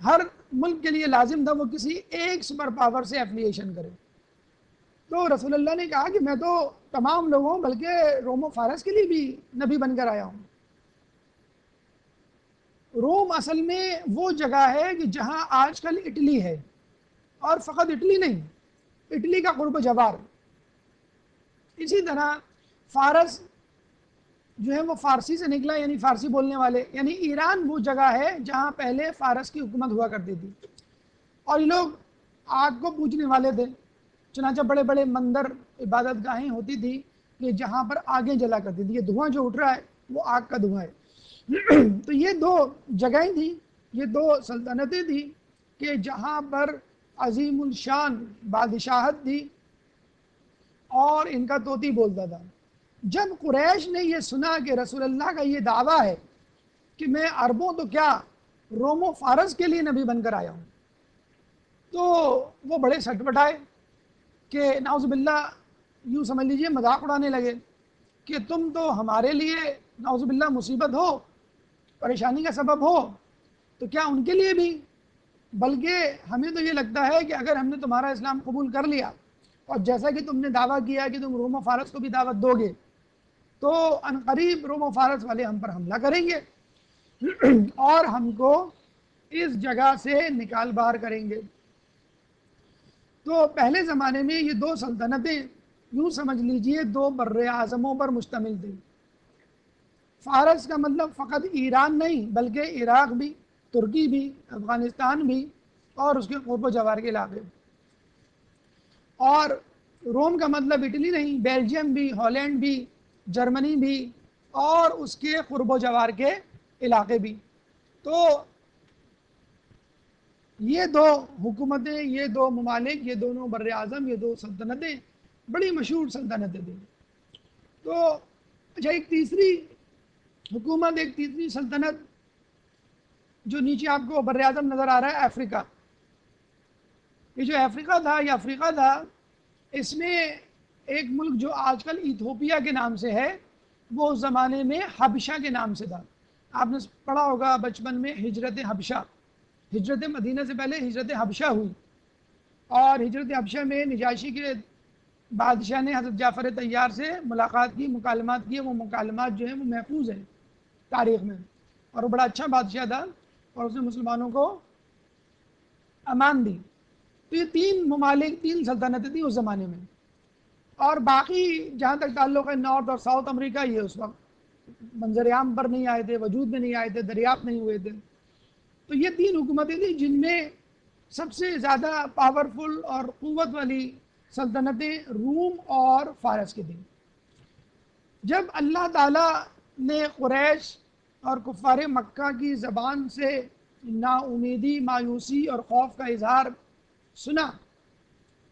ہر ملک کے لیے لازم تھا وہ کسی ایک سپر پاور سے ایفیلیشن کرے۔ تو رسول اللہ نے کہا کہ میں تو تمام لوگوں بلکہ روم و فارس کے لیے بھی نبی بن کر آیا ہوں۔ روم اصل میں وہ جگہ ہے کہ جہاں آج کل اٹلی ہے، اور فقط اٹلی نہیں، اٹلی کا قرب جوار۔ اسی طرح فارس جو ہے وہ فارسی سے نکلا، یعنی فارسی بولنے والے، یعنی ایران وہ جگہ ہے جہاں پہلے فارس کی حکومت ہوا کرتی تھی، اور یہ لوگ آگ کو پوجنے والے تھے۔ چنانچہ بڑے بڑے مندر، عبادت گاہیں ہوتی تھی کہ جہاں پر آگیں جلا کرتی تھی۔ یہ دھواں جو اٹھ رہا ہے وہ آگ کا دھواں ہے۔ تو یہ دو جگہیں تھیں، یہ دو سلطنتیں تھیں کہ جہاں پر عظیم الشان بادشاہت تھی اور ان کا طوطی بولتا تھا۔ جب قریش نے یہ سنا کہ رسول اللہ کا یہ دعویٰ ہے کہ میں عربوں تو کیا روم و فارس کے لیے نبی بن کر آیا ہوں، تو وہ بڑے سٹ پٹائے کہ نعوذ باللہ، یوں سمجھ لیجئے مذاق اڑانے لگے کہ تم تو ہمارے لیے نعوذ باللہ مصیبت ہو، پریشانی کا سبب ہو، تو کیا ان کے لیے بھی؟ بلکہ ہمیں تو یہ لگتا ہے کہ اگر ہم نے تمہارا اسلام قبول کر لیا اور جیسا کہ تم نے دعویٰ کیا کہ تم روم و فارس کو بھی دعوت دو گے، تو عنقریب روم و فارس والے ہم پر حملہ کریں گے اور ہم کو اس جگہ سے نکال باہر کریں گے۔ تو پہلے زمانے میں یہ دو سلطنتیں یوں سمجھ لیجئے دو بر اعظموں پر مشتمل تھی۔ فارس کا مطلب فقط ایران نہیں بلکہ عراق بھی، ترکی بھی، افغانستان بھی اور اس کے قرب و جوار کے علاقے۔ اور روم کا مطلب اٹلی نہیں، بیلجیم بھی، ہالینڈ بھی، جرمنی بھی اور اس کے قرب و جوار کے علاقے بھی۔ تو یہ دو حکومتیں، یہ دو ممالک، یہ دونوں بر اعظم، یہ دو سلطنتیں بڑی مشہور سلطنتیں تھیں۔ تو اچھا، ایک تیسری حکومت، ایک تیسری سلطنت جو نیچے آپ کو بر اعظم نظر آ رہا ہے، افریقہ۔ یہ جو افریقہ تھا، یہ افریقہ تھا، اس میں ایک ملک جو آج کل ایتھوپیا کے نام سے ہے، وہ اس زمانے میں حبشہ کے نام سے تھا۔ آپ نے پڑھا ہوگا بچپن میں ہجرت حبشہ، ہجرت مدینہ سے پہلے ہجرت حبشہ ہوئی، اور ہجرت حبشہ میں نجاشی کے بادشاہ نے حضرت جعفر طیار سے ملاقات کی، مکالمات کیے۔ وہ مکالمات جو ہیں وہ محفوظ ہیں تاریخ میں، اور وہ بڑا اچھا بادشاہ تھا اور اس نے مسلمانوں کو امان دی۔ تو یہ تین ممالک، تین سلطنتیں تھیں اس زمانے میں، اور باقی جہاں تک تعلق ہے نارتھ اور ساؤتھ امریکہ، یہ اس وقت منظر عام پر نہیں آئے تھے، وجود میں نہیں آئے تھے، دریافت نہیں ہوئے تھے۔ تو یہ تین حکومتیں تھیں جن میں سب سے زیادہ پاورفل اور قوت والی سلطنتیں روم اور فارس کی تھیں۔ جب اللہ تعالیٰ نے قریش اور کفار مکہ کی زبان سے نا امیدی، مایوسی اور خوف کا اظہار سنا،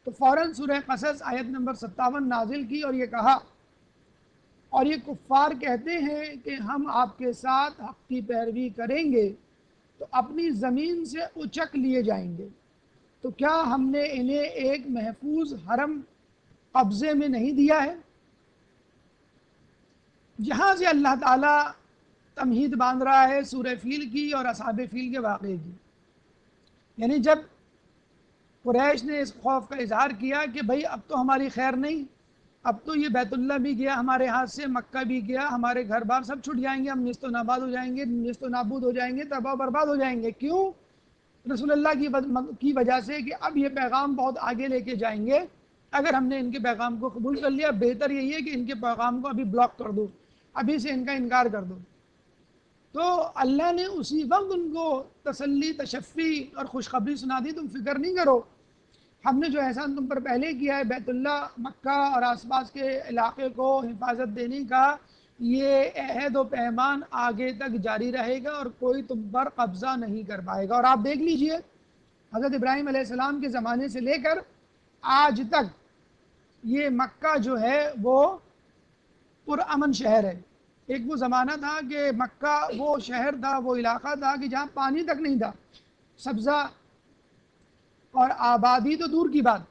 تو فوراً سورہ قصص آیت نمبر 57 نازل کی اور یہ کہا، اور یہ کفار کہتے ہیں کہ ہم آپ کے ساتھ حق کی پیروی کریں گے تو اپنی زمین سے اچک لیے جائیں گے، تو کیا ہم نے انہیں ایک محفوظ حرم قبضے میں نہیں دیا ہے؟ جہاں سے اللہ تعالیٰ تمہید باندھ رہا ہے سورہ فیل کی اور اصحاب فیل کے واقعے کی۔ یعنی جب قریش نے اس خوف کا اظہار کیا کہ بھئی اب تو ہماری خیر نہیں، اب تو یہ بیت اللہ بھی گیا ہمارے ہاتھ سے، مکہ بھی گیا، ہمارے گھر بار سب چھٹ جائیں گے، ہم نیست و ناباد ہو جائیں گے، نیست و نابود ہو جائیں گے، تباہ و برباد ہو جائیں گے۔ کیوں؟ رسول اللہ کی وجہ سے کہ اب یہ پیغام بہت آگے لے کے جائیں گے، اگر ہم نے ان کے پیغام کو قبول کر لیا، بہتر یہی ہے کہ ان کے پیغام کو ابھی بلاک کر دو، ابھی سے ان کا انکار کر دو۔ تو اللہ نے اسی وقت ان کو تسلی، تشفی اور خوشخبری سنا دی، تم فکر نہیں کرو، ہم نے جو احسان تم پر پہلے کیا ہے بیت اللہ، مکہ اور آس پاس کے علاقے کو حفاظت دینے کا، یہ عہد و پیمان آگے تک جاری رہے گا اور کوئی تم پر قبضہ نہیں کر پائے گا۔ اور آپ دیکھ لیجئے حضرت ابراہیم علیہ السلام کے زمانے سے لے کر آج تک یہ مکہ جو ہے وہ پرامن شہر ہے۔ ایک وہ زمانہ تھا کہ مکہ وہ شہر تھا، وہ علاقہ تھا کہ جہاں پانی تک نہیں تھا، سبزہ اور آبادی تو دور کی بات۔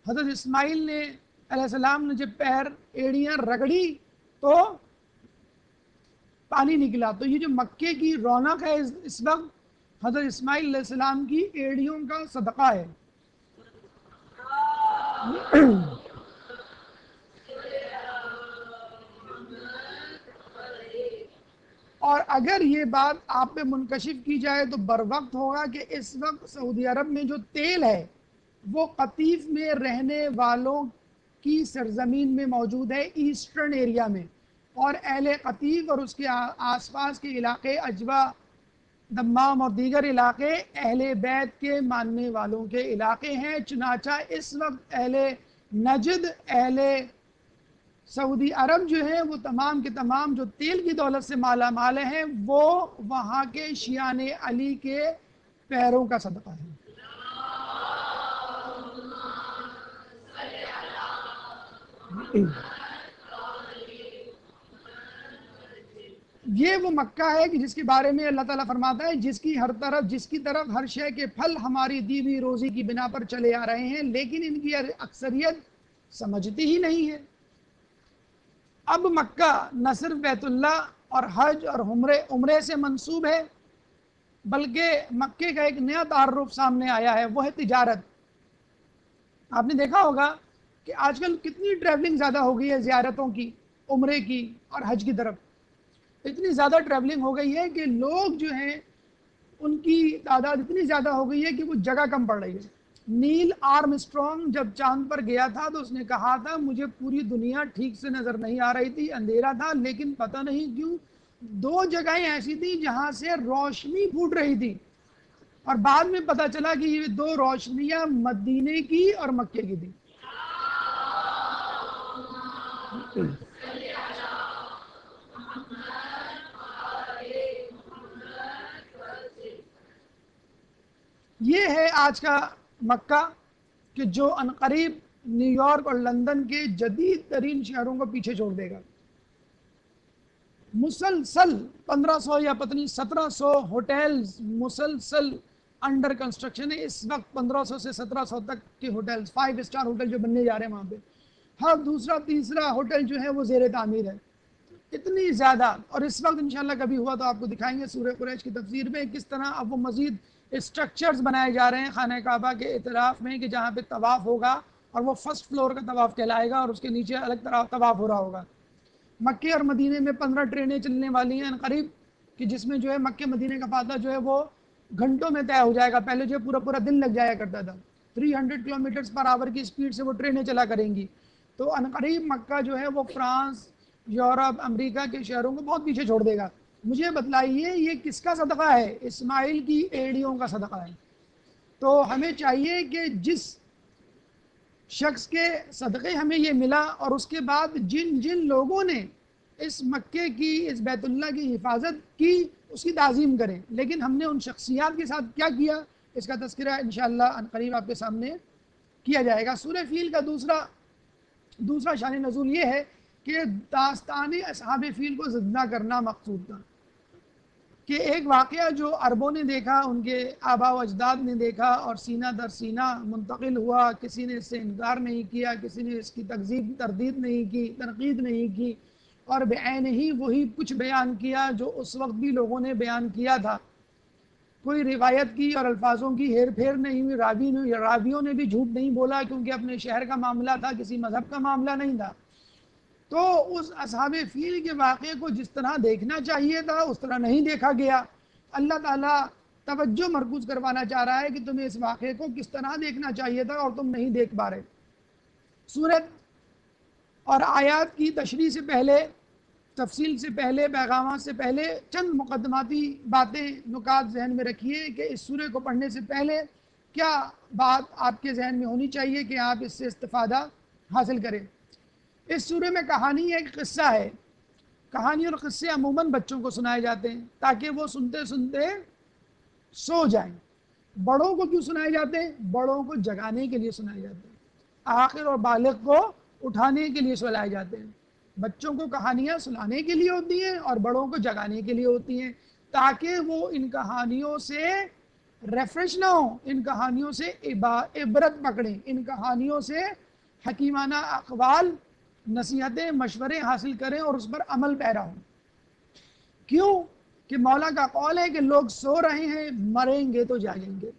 حضرت اسماعیل نے علیہ السلام نے جب پیر ایڑیاں رگڑی تو پانی نکلا۔ تو یہ جو مکے کی رونق ہے اس وقت حضرت اسماعیل علیہ السلام کی ایڑیوں کا صدقہ ہے۔ اور اگر یہ بات آپ پہ منکشف کی جائے تو بر وقت ہوگا کہ اس وقت سعودی عرب میں جو تیل ہے وہ قطیف میں رہنے والوں کی سرزمین میں موجود ہے، ایسٹرن ایریا میں، اور اہل قطیف اور اس کے آس پاس کے علاقے اجوا، دمام اور دیگر علاقے اہل بیت کے ماننے والوں کے علاقے ہیں۔ چنانچہ اس وقت اہل نجد، اہل سعودی عرب جو ہیں وہ تمام کے تمام جو تیل کی دولت سے مالا مال ہیں، وہ وہاں کے شیعان علی کے پیروں کا صدقہ ہے۔ یہ وہ مکہ ہے کہ جس کے بارے میں اللہ تعالیٰ فرماتا ہے جس کی طرف ہر شے کے پھل ہماری دی ہوئی روزی کی بنا پر چلے آ رہے ہیں، لیکن ان کی اکثریت سمجھتی ہی نہیں ہے۔ اب مکہ نہ صرف بیت اللہ اور حج اور عمرے سے منسوب ہے، بلکہ مکے کا ایک نیا تعارف سامنے آیا ہے، وہ ہے تجارت۔ آپ نے دیکھا ہوگا کہ آج کل کتنی ٹریولنگ زیادہ ہو گئی ہے زیارتوں کی، عمرے کی اور حج کی طرف۔ اتنی زیادہ ٹریولنگ ہو گئی ہے کہ لوگ جو ہیں ان کی تعداد اتنی زیادہ ہو گئی ہے کہ وہ جگہ کم پڑ رہی ہے۔ نیل آرم اسٹرانگ جب چاند پر گیا تھا تو اس نے کہا تھا مجھے پوری دنیا ٹھیک سے نظر نہیں آ رہی تھی، اندھیرا تھا، لیکن پتہ نہیں کیوں 2 جگہیں ایسی تھیں جہاں سے روشنی پھوٹ رہی تھی، اور بعد میں پتہ چلا کہ یہ 2 روشنیاں مدینے کی اور مکے کی تھی۔ یہ ہے آج کا مکہ کہ جو عنقریب نیو یارک اور لندن کے جدید ترین شہروں کو پیچھے چھوڑ دے گا۔ مسلسل 1500 یا پتہ نہیں 1700 ہوٹلز مسلسل انڈر کنسٹرکشن ہے اس وقت۔ 1500 سے 1700 تک کے ہوٹلز، 5 اسٹار ہوٹل جو بننے جا رہے ہیں وہاں پہ، ہر دوسرا تیسرا ہوٹل جو ہے وہ زیر تعمیر ہے، اتنی زیادہ۔ اور اس وقت انشاءاللہ کبھی ہوا تو آپ کو دکھائیں گے سورہ قریش کی تفسیر میں کس طرح اب وہ مزید اسٹرکچرز بنائے جا رہے ہیں خانہ کعبہ کے اطراف میں، کہ جہاں پہ طواف ہوگا اور وہ فرسٹ فلور کا طواف کہلائے گا اور اس کے نیچے الگ طرح طواف ہو رہا ہوگا۔ مکے اور مدینے میں 15 ٹرینیں چلنے والی ہیں عنقریب، کہ جس میں جو ہے مکے مدینے کا فاصلہ جو ہے وہ گھنٹوں میں طے ہو جائے گا۔ پہلے جو ہے پورا دن لگ جایا کرتا تھا، 300 کلومیٹرز پر آور کی سپیڈ سے وہ ٹرینیں چلا کریں گی۔ تو عنقریب مکہ جو ہے وہ فرانس، یورپ، امریکہ کے شہروں کو بہت پیچھے چھوڑ دے گا۔ مجھے بتلائیے یہ کس کا صدقہ ہے؟ اسماعیل کی ایڑیوں کا صدقہ ہے۔ تو ہمیں چاہیے کہ جس شخص کے صدقے ہمیں یہ ملا اور اس کے بعد جن جن لوگوں نے اس مکے کی، اس بیت اللہ کی حفاظت کی، اس کی تعظیم کریں، لیکن ہم نے ان شخصیات کے ساتھ کیا کیا اس کا تذکرہ انشاءاللہ عنقریب آپ کے سامنے کیا جائے گا۔ سورہ فیل کا دوسرا شان نزول یہ ہے کہ داستان اصحاب فیل کو زندہ کرنا مقصود تھا، کہ ایک واقعہ جو عربوں نے دیکھا، ان کے آباء و اجداد نے دیکھا اور سینہ در سینہ منتقل ہوا، کسی نے اس سے انکار نہیں کیا، کسی نے اس کی تکذیب تردید نہیں کی، تنقید نہیں کی، اور بعین ہی وہی کچھ بیان کیا جو اس وقت بھی لوگوں نے بیان کیا تھا۔ کوئی روایت کی اور الفاظوں کی ہیر پھیر نہیں ہوئی، راویوں نے بھی جھوٹ نہیں بولا، کیونکہ اپنے شہر کا معاملہ تھا، کسی مذہب کا معاملہ نہیں تھا۔ تو اس اصحاب فیل کے واقعے کو جس طرح دیکھنا چاہیے تھا اس طرح نہیں دیکھا گیا۔ اللہ تعالیٰ توجہ مرکوز کروانا چاہ رہا ہے کہ تمہیں اس واقعے کو کس طرح دیکھنا چاہیے تھا اور تم نہیں دیکھ پا رہے۔ سورت اور آیات کی تشریح سے پہلے، تفصیل سے پہلے، پیغامات سے پہلے چند مقدماتی باتیں، نکات ذہن میں رکھیے کہ اس سورہ کو پڑھنے سے پہلے کیا بات آپ کے ذہن میں ہونی چاہیے کہ آپ اس سے استفادہ حاصل کریں۔ اس سورہ میں کہانی ایک قصہ ہے۔ کہانی اور قصے عموماً بچوں کو سنائے جاتے ہیں تاکہ وہ سنتے سنتے سو جائیں. بڑوں کو کیوں سنائے جاتے ہیں؟ بڑوں کو جگانے کے لیے سنائے جاتے ہیں. آخر اور بالغ کو اٹھانے کے لیے سنائے جاتے ہیں. بچوں کو کہانیاں سنانے کے لیے ہوتی ہیں اور بڑوں کو جگانے کے لیے ہوتی ہیں تاکہ وہ ان کہانیوں سے ریفریش نہ ہو، ان کہانیوں سے عبرت پکڑیں، ان کہانیوں سے حکیمانہ اقوال، نصیحتیں، مشورے حاصل کریں اور اس پر عمل پیرا ہوں. کیوں کہ مولا کا قول ہے کہ لوگ سو رہے ہیں، مریں گے تو جاگیں گے.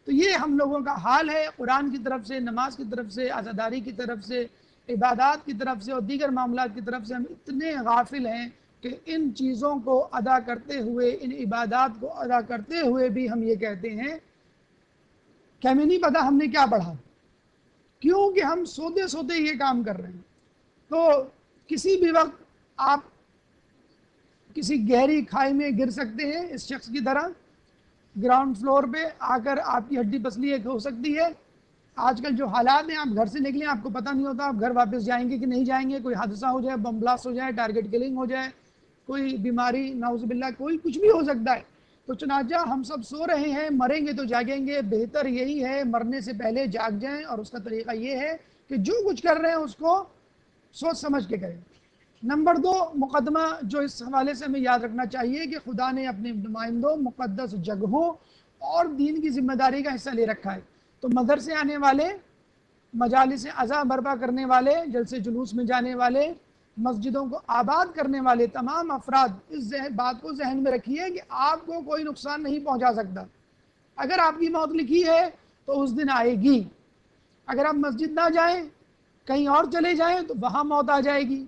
تو یہ ہم لوگوں کا حال ہے. قرآن کی طرف سے، نماز کی طرف سے، عزاداری کی طرف سے، عبادات کی طرف سے اور دیگر معاملات کی طرف سے ہم اتنے غافل ہیں کہ ان چیزوں کو ادا کرتے ہوئے، ان عبادات کو ادا کرتے ہوئے بھی ہم یہ کہتے ہیں کہ ہمیں نہیں پتا ہم نے کیا پڑھا، کیونکہ ہم سوتے سوتے یہ کام کر رہے ہیں. تو کسی بھی وقت آپ کسی گہری کھائی میں گر سکتے ہیں اس شخص کی طرح. گراؤنڈ فلور پہ آ کر آپ کی ہڈی پسلی ایک ہو سکتی ہے. آج کل جو حالات ہیں، آپ گھر سے نکلیں آپ کو پتہ نہیں ہوتا آپ گھر واپس جائیں گے کہ نہیں جائیں گے. کوئی حادثہ ہو جائے، بم بلاسٹ ہو جائے، ٹارگٹ کلنگ ہو جائے، کوئی بیماری نعوذ باللہ، کوئی کچھ بھی ہو سکتا ہے. تو چنانچہ ہم سب سو رہے ہیں، مریں گے تو جاگیں گے. بہتر یہی ہے مرنے سے پہلے جاگ جائیں، اور اس کا طریقہ یہ ہے کہ جو کچھ کر رہے ہیں اس کو سوچ سمجھ کے کریں. نمبر 2 مقدمہ جو اس حوالے سے ہمیں یاد رکھنا چاہیے کہ خدا نے اپنے نمائندوں، مقدس جگہوں اور دین کی ذمہ داری کا حصہ لے رکھا ہے. تو مدرسے آنے والے، مجالس عزا برپا کرنے والے، جلسے جلوس میں جانے والے، مسجدوں کو آباد کرنے والے تمام افراد اس بات کو ذہن میں رکھیے کہ آپ کو کوئی نقصان نہیں پہنچا سکتا. اگر آپ کی موت لکھی ہے تو اس دن آئے گی. اگر آپ مسجد نہ جائیں، کہیں اور چلے جائیں تو وہاں موت آ جائے گی.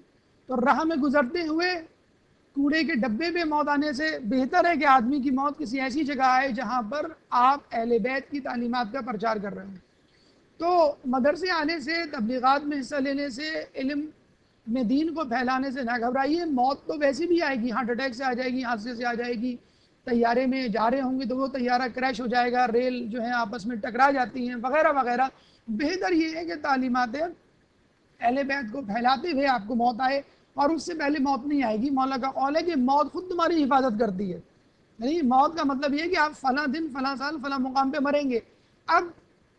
تو راہ میں گزرتے ہوئے کوڑے کے ڈبے پہ موت آنے سے بہتر ہے کہ آدمی کی موت کسی ایسی جگہ آئے جہاں پر آپ اہل بیت کی تعلیمات کا پرچار کر رہے ہیں. تو مدرسے آنے سے، تبلیغات میں حصہ لینے سے، علم میں دین کو پھیلانے سے نہ گھبرائیے. موت تو ویسے بھی آئے گی، ہارٹ اٹیک سے آ جائے گی، حادثے سے آ جائے گی، طیارے میں جا رہے ہوں گے تو وہ طیارہ کریش ہو جائے گا، ریل جو ہیں آپس میں ٹکرا جاتی ہیں وغیرہ وغیرہ. بہتر یہ ہے کہ تعلیمات اہل بیت کو پھیلاتے ہوئے آپ کو موت آئے، اور اس سے پہلے موت نہیں آئے گی. مولا کا قول ہے کہ موت خود تمہاری حفاظت کرتی ہے. نہیں، موت کا مطلب یہ ہے کہ آپ فلاں دن، فلاں سال، فلاں مقام پہ مریں گے. اب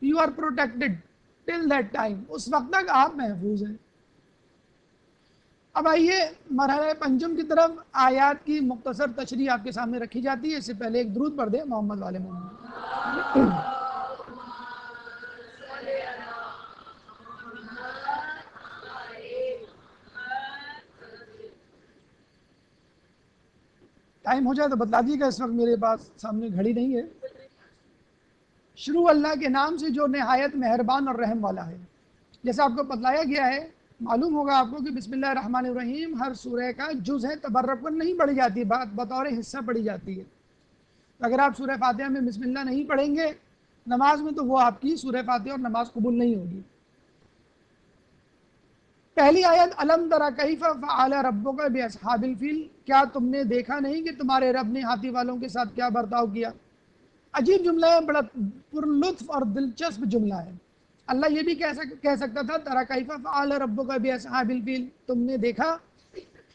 you are protected till that time, اس وقت تک آپ محفوظ ہیں. اب آئیے مرحلہ پنجم کی طرف. آیات کی مختصر تشریح آپ کے سامنے رکھی جاتی ہے. اس سے پہلے ایک درود پڑھ دیں محمد والے محمد. ٹائم ہو جائے تو بتلا دیجیے گا، اس وقت میرے پاس سامنے گھڑی نہیں ہے. شروع اللہ کے نام سے جو نہایت مہربان اور رحم والا ہے. جیسا آپ کو بتلایا گیا ہے، معلوم ہوگا آپ کو کہ بسم اللہ الرحمن الرحیم ہر سورہ کا جز ہے، تبرکن نہیں پڑھی جاتی، بطور حصہ پڑھی جاتی ہے. اگر آپ سورہ فاتحہ میں بسم اللہ نہیں پڑھیں گے نماز میں تو وہ آپ کی سورہ فاتحہ اور نماز قبول نہیں ہوگی. پہلی آیت الم تری کیف فعل ربک باصحاب الفیل، کیا تم نے دیکھا نہیں کہ تمہارے رب نے ہاتھی والوں کے ساتھ کیا برتاؤ کیا. عجیب جملہ ہے، بڑا پر لطف اور دلچسپ جملہ ہے. اللہ یہ بھی کہہ سکتا تھا تری کیف فعل ربک باصحاب الفیل، تم نے دیکھا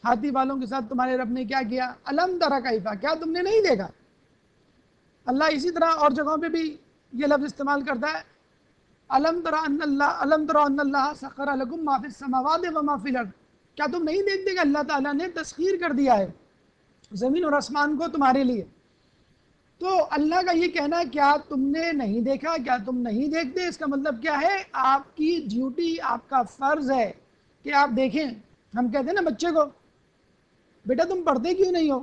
ہاتھی والوں کے ساتھ تمہارے رب نے کیا کیا. الم تری کیف، کیا تم نے نہیں دیکھا. اللہ اسی طرح اور جگہوں پہ بھی یہ لفظ استعمال کرتا ہے. الم تر ان اللہ سخر لکم ما فی السماوات و ما فی الارض، کیا تم نہیں دیکھتے کہ اللہ تعالیٰ نے تسخیر کر دیا ہے زمین اور آسمان کو تمہارے لیے. تو اللہ کا یہ کہنا کیا تم نے نہیں دیکھا، کیا تم نہیں دیکھتے، اس کا مطلب کیا ہے؟ آپ کی ڈیوٹی، آپ کا فرض ہے کہ آپ دیکھیں. ہم کہتے ہیں نا بچے کو بیٹا تم پڑھتے کیوں نہیں ہو،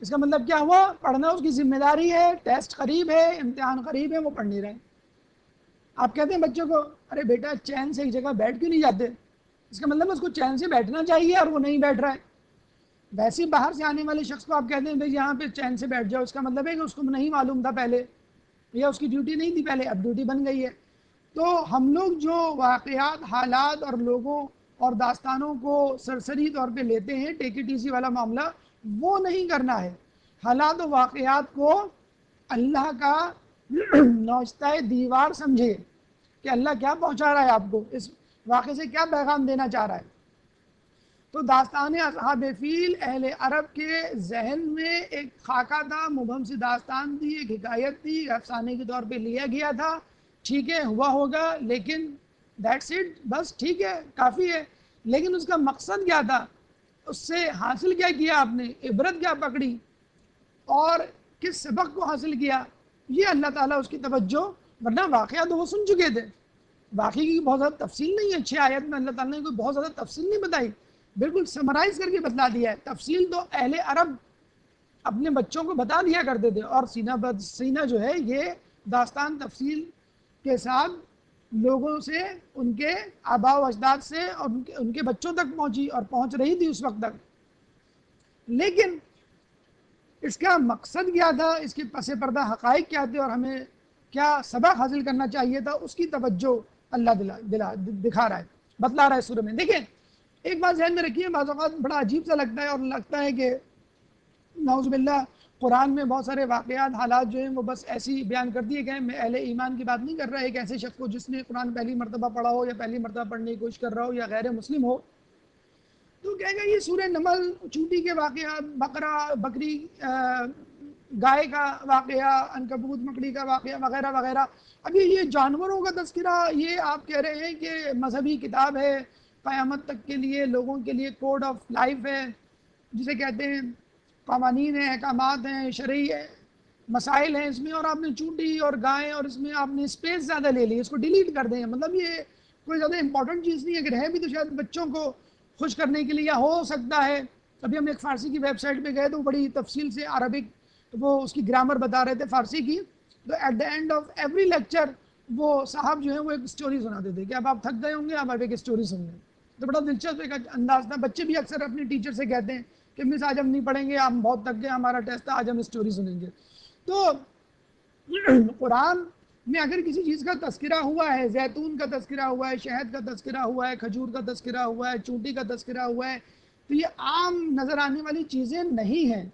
اس کا مطلب کیا ہوا؟ پڑھنا اس کی ذمہ داری ہے، ٹیسٹ قریب ہے، امتحان قریب ہے، وہ پڑھ نہیں رہے. آپ کہتے ہیں بچوں کو ارے بیٹا چین سے ایک جگہ بیٹھ کیوں نہیں جاتے، اس کا مطلب اس کو چین سے بیٹھنا چاہیے اور وہ نہیں بیٹھ رہا ہے. ویسے باہر سے آنے والے شخص کو آپ کہتے ہیں بھائی یہاں پہ چین سے بیٹھ جاؤ، اس کا مطلب ہے کہ اس کو نہیں معلوم تھا پہلے، یا اس کی ڈیوٹی نہیں تھی پہلے، اب ڈیوٹی بن گئی ہے. تو ہم لوگ جو واقعات، حالات اور لوگوں اور داستانوں کو سرسری طور پہ لیتے ہیں، ٹیک اٹ ایزی والا معاملہ، وہ نہیں کرنا ہے. حالات و واقعات کو اللہ کا نوچتہ دیوار سمجھے کہ اللہ کیا پہنچا رہا ہے آپ کو، اس واقعے سے کیا پیغام دینا چاہ رہا ہے. تو داستان اصحاب فیل اہل عرب کے ذہن میں ایک خاکہ تھا، مبہم سی داستان تھی، ایک حکایت تھی، افسانے کے طور پہ لیا گیا تھا. ٹھیک ہے ہوا ہوگا، لیکن دیٹس اٹ، بس ٹھیک ہے کافی ہے. لیکن اس کا مقصد کیا تھا، اس سے حاصل کیا کیا آپ نے، عبرت کیا پکڑی اور کس سبق کو حاصل کیا، یہ اللہ تعالیٰ اس کی توجہ، ورنہ واقعہ تو وہ سن چکے تھے. واقعی کی بہت زیادہ تفصیل نہیں ہے، 6 آیت میں اللہ تعالیٰ نے کوئی بہت زیادہ تفصیل نہیں بتائی، بالکل سمرائز کر کے بتلا دیا ہے. تفصیل تو اہل عرب اپنے بچوں کو بتا دیا کرتے تھے، اور سینہ جو ہے یہ داستان تفصیل کے ساتھ لوگوں سے، ان کے آباء و اجداد سے اور ان کے بچوں تک پہنچی، اور پہنچ رہی تھی اس وقت تک. لیکن اس کا مقصد کیا تھا، اس کے پس پردہ حقائق کیا تھے، اور ہمیں کیا سبق حاصل کرنا چاہیے تھا، اس کی توجہ اللہ دکھا رہا ہے، بتلا رہا ہے سورہ میں. دیکھیں ایک بات ذہن میں رکھیے، بعض اوقات بڑا عجیب سا لگتا ہے، اور لگتا ہے کہ نعوذ باللہ قرآن میں بہت سارے واقعات، حالات جو ہیں وہ بس ایسی بیان کر دیے گئے. میں اہل ایمان کی بات نہیں کر رہا، ایک ایسے شخص کو جس نے قرآن پہلی مرتبہ پڑھا ہو، یا پہلی مرتبہ پڑھنے کی کوشش کر رہا ہو، یا غیر مسلم ہو، تو کہے گا یہ سورہ نمل، چونٹی کے واقعات، بکری گائے کا واقعہ، عنکبوت مکڑی کا واقعہ وغیرہ وغیرہ. اب یہ جانوروں کا تذکرہ، یہ آپ کہہ رہے ہیں کہ مذہبی کتاب ہے، قیامت تک کے لیے لوگوں کے لیے کوڈ آف لائف ہے، جسے کہتے ہیں قوانین ہیں، احکامات ہیں، شرعی مسائل ہیں اس میں، اور آپ نے چونٹی اور گائے اور اس میں آپ نے اسپیس زیادہ لے لی، اس کو ڈیلیٹ کر دیں. مطلب یہ کوئی زیادہ امپورٹنٹ چیز نہیں ہے، اگر ہے بھی تو شاید بچوں کو خوش کرنے کے لیے یا ہو سکتا ہے. ابھی ہم ایک فارسی کی ویب سائٹ پہ گئے تو بڑی تفصیل سے عربک وہ اس کی گرامر بتا رہے تھے فارسی کی. تو at the end of every lecture وہ صاحب جو ہیں وہ ایک اسٹوری سناتے تھے کہ اب آپ تھک گئے ہوں گے، اب آپ ایک اسٹوری سن لیں. تو بڑا دلچسپ ایک انداز تھا. بچے بھی اکثر اپنے ٹیچر سے کہتے ہیں کہ مس آج ہم نہیں پڑھیں گے، ہم بہت تھک گئے، ہمارا ٹیسٹ تھا، آج ہم اسٹوری سنیں گے. تو قرآن میں اگر کسی چیز کا تذکرہ ہوا ہے، زیتون کا تذکرہ ہوا ہے، شہد کا تذکرہ ہوا ہے، کھجور کا تذکرہ ہوا ہے، چونٹی کا تذکرہ ہوا ہے، تو یہ عام نظر آنے والی چیزیں نہیں ہیں.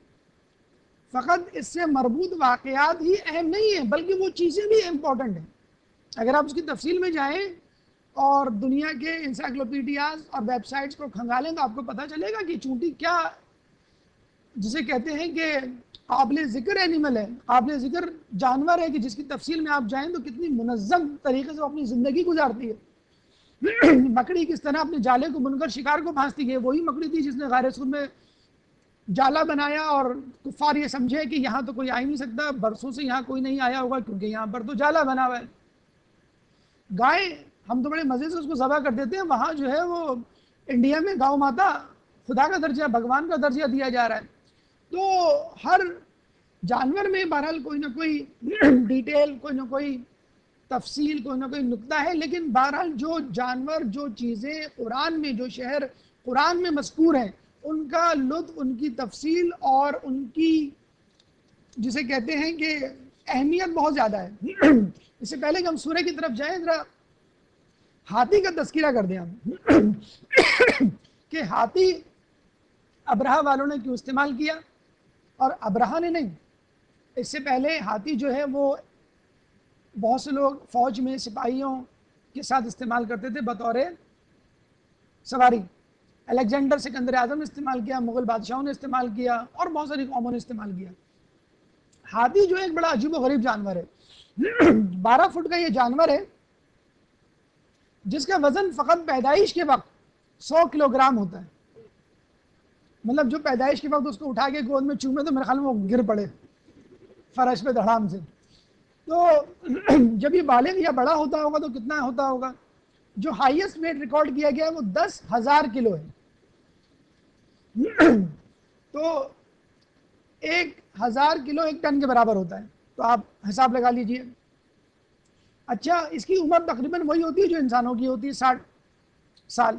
فقط اس سے مربوط واقعات ہی اہم نہیں ہیں، بلکہ وہ چیزیں بھی امپورٹنٹ ہیں. اگر آپ اس کی تفصیل میں جائیں اور دنیا کے انسائکلوپیڈیاز اور ویب سائٹس کو کھنگالیں تو آپ کو پتہ چلے گا کہ چونٹی کیا، جسے کہتے ہیں کہ قابل ذکر اینیمل ہے، قابل ذکر جانور ہے، کہ جس کی تفصیل میں آپ جائیں تو کتنی منظم طریقے سے اپنی زندگی گزارتی ہے. مکڑی کس طرح اپنے جالے کو بن کر شکار کو پھانستی ہے، وہی مکڑی تھی جس نے غار ثور میں جالا بنایا، اور کفار یہ سمجھے کہ یہاں تو کوئی آ ہی نہیں سکتا، برسوں سے یہاں کوئی نہیں آیا ہوگا کیونکہ یہاں پر تو جالا بنا ہوا ہے. گائے ہم تو بڑے مزے سے اس کو ذبح کر دیتے ہیں، وہاں جو ہے وہ انڈیا میں گاؤں ماتا خدا کا درجہ، بھگوان کا درجہ دیا جا رہا ہے. تو ہر جانور میں بہرحال کوئی نہ کوئی ڈیٹیل، کوئی نہ کوئی تفصیل، کوئی نہ کوئی نقطہ ہے. لیکن بہرحال جو جانور، جو چیزیں قرآن میں، جو شہر قرآن میں مذکور ہیں، ان کا لطف، ان کی تفصیل اور ان کی جسے کہتے ہیں کہ اہمیت بہت زیادہ ہے. اس سے پہلے کہ ہم سورہ کی طرف جائیں، ذرا ہاتھی کا تذکرہ کر دیں ہم کہ ہاتھی ابرہہ والوں نے کیوں استعمال کیا، اور ابرہہ نے نہیں. اس سے پہلے ہاتھی جو ہے وہ بہت سے لوگ فوج میں سپاہیوں کے ساتھ استعمال کرتے تھے بطور سواری. الیگزینڈر سکندر اعظم نے استعمال کیا، مغل بادشاہوں نے استعمال کیا، اور بہت ساری قوموں نے استعمال کیا. ہاتھی جو ایک بڑا عجیب و غریب جانور ہے. 12 فٹ کا یہ جانور ہے جس کا وزن فقط پیدائش کے وقت 100 کلو گرام ہوتا ہے. مطلب جو پیدائش کے وقت اس کو اٹھا کے گود میں چومے تو میرے خیال میں وہ گر پڑے فرش پہ دھڑام سے. تو جب یہ بالغ یا بڑا ہوتا ہوگا تو کتنا ہوتا ہوگا؟ جو ہائیسٹ ویٹ ریکارڈ کیا گیا ہے وہ 10,000 کلو ہے. تو 1,000 کلو 1 ٹن کے برابر ہوتا ہے، تو آپ حساب لگا لیجئے. اچھا اس کی عمر تقریباً وہی ہوتی ہے جو انسانوں کی ہوتی ہے، 60 سال.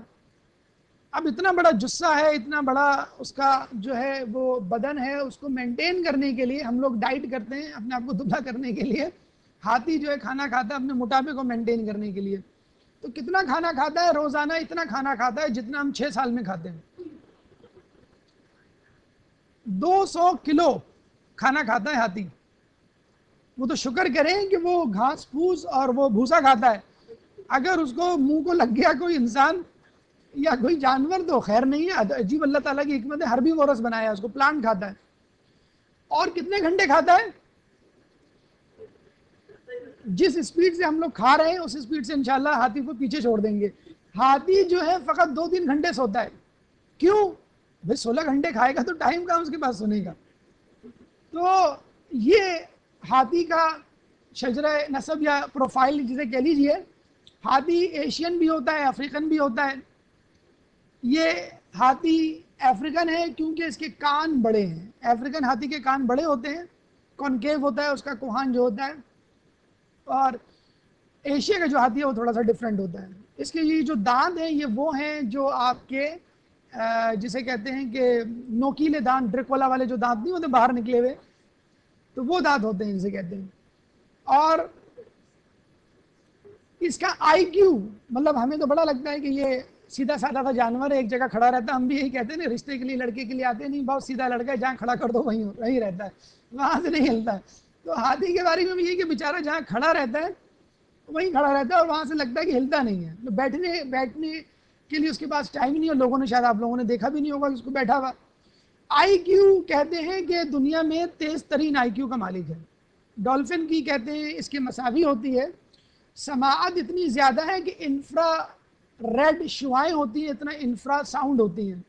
اب اتنا بڑا جثہ ہے، اتنا بڑا اس کا جو ہے وہ بدن ہے، اس کو مینٹین کرنے کے لیے ہم لوگ ڈائٹ کرتے ہیں اپنے آپ کو دبلا کرنے کے لیے. ہاتھی جو ہے کھانا کھاتا ہے اپنے موٹاپے کو مینٹین کرنے کے لیے. تو کتنا کھانا کھاتا ہے روزانہ؟ اتنا کھانا کھاتا ہے جتنا ہم 6 سال میں کھاتے ہیں. 200 کلو کھانا کھاتا ہے ہاتھی. وہ تو شکر کریں کہ وہ گھاس پھوس اور وہ بھوسا کھاتا ہے. اگر اس کو منہ کو لگ گیا کوئی انسان یا کوئی جانور تو خیر نہیں ہے، عجیب اللہ تعالیٰ کی حکمت ہے، ہربی وورس بنایا ہے اس کو، پلانٹ کھاتا ہے، اور کتنے گھنٹے کھاتا ہے؟ جس اسپیڈ سے ہم لوگ کھا رہے ہیں اس اسپیڈ سے انشاءاللہ ہاتھی کو پیچھے چھوڑ دیں گے. ہاتھی جو ہے فقط 2-3 گھنٹے سوتا ہے. کیوں؟ بھائی 16 گھنٹے کھائے گا تو ٹائم کہاں اس کے پاس سونے کا. تو یہ ہاتھی کا شجرہ نسب یا پروفائل جسے کہہ لیجئے. ہاتھی ایشین بھی ہوتا ہے، افریقن بھی ہوتا ہے. یہ ہاتھی افریقن ہے کیونکہ اس کے کان بڑے ہیں. افریقن ہاتھی کے کان بڑے ہوتے ہیں، کونکیو ہوتا ہے اس کا کوہان جو ہوتا ہے. اور ایشیا کا جو ہاتھی ہے وہ تھوڑا سا ڈفرینٹ ہوتا ہے. اس کے یہ جو دانت ہیں یہ وہ ہیں جو آپ کے جسے کہتے ہیں کہ نوکیلے دانت، ڈریکولا والے جو دانت نہیں ہوتے باہر نکلے ہوئے، تو وہ دانت ہوتے ہیں جسے کہتے ہیں. اور اس کا آئی کیو، مطلب ہمیں تو بڑا لگتا ہے کہ یہ سیدھا سادہ تھا جانور ہے، ایک جگہ کھڑا رہتا ہے. ہم بھی یہی کہتے ہیں نا، رشتے کے لیے لڑکے کے لیے آتے نہیں، بہت سیدھا لڑکا ہے، جہاں کھڑا کر دو وہیں رہتا ہے، وہاں سے نہیں ہلتا ہے. تو ہاتھی کے بارے میں بھی یہ کہ بیچارہ جہاں کھڑا رہتا ہے وہیں کھڑا رہتا ہے، اور وہاں سے لگتا ہے کہ ہلتا نہیں ہے. تو بیٹھنے کے لیے اس کے پاس ٹائم نہیں ہے. لوگوں نے شاید آپ لوگوں نے دیکھا بھی نہیں ہوگا اس کو بیٹھا ہوا. آئی کیو کہتے ہیں کہ دنیا میں تیز ترین آئی کیو کا مالک ہے. ڈولفن کی کہتے ہیں اس کے مساوی ہوتی ہے. سماعت اتنی زیادہ ہے کہ انفرا ریڈ شعائیں ہوتی ہیں، اتنا انفرا ساؤنڈ ہوتی ہیں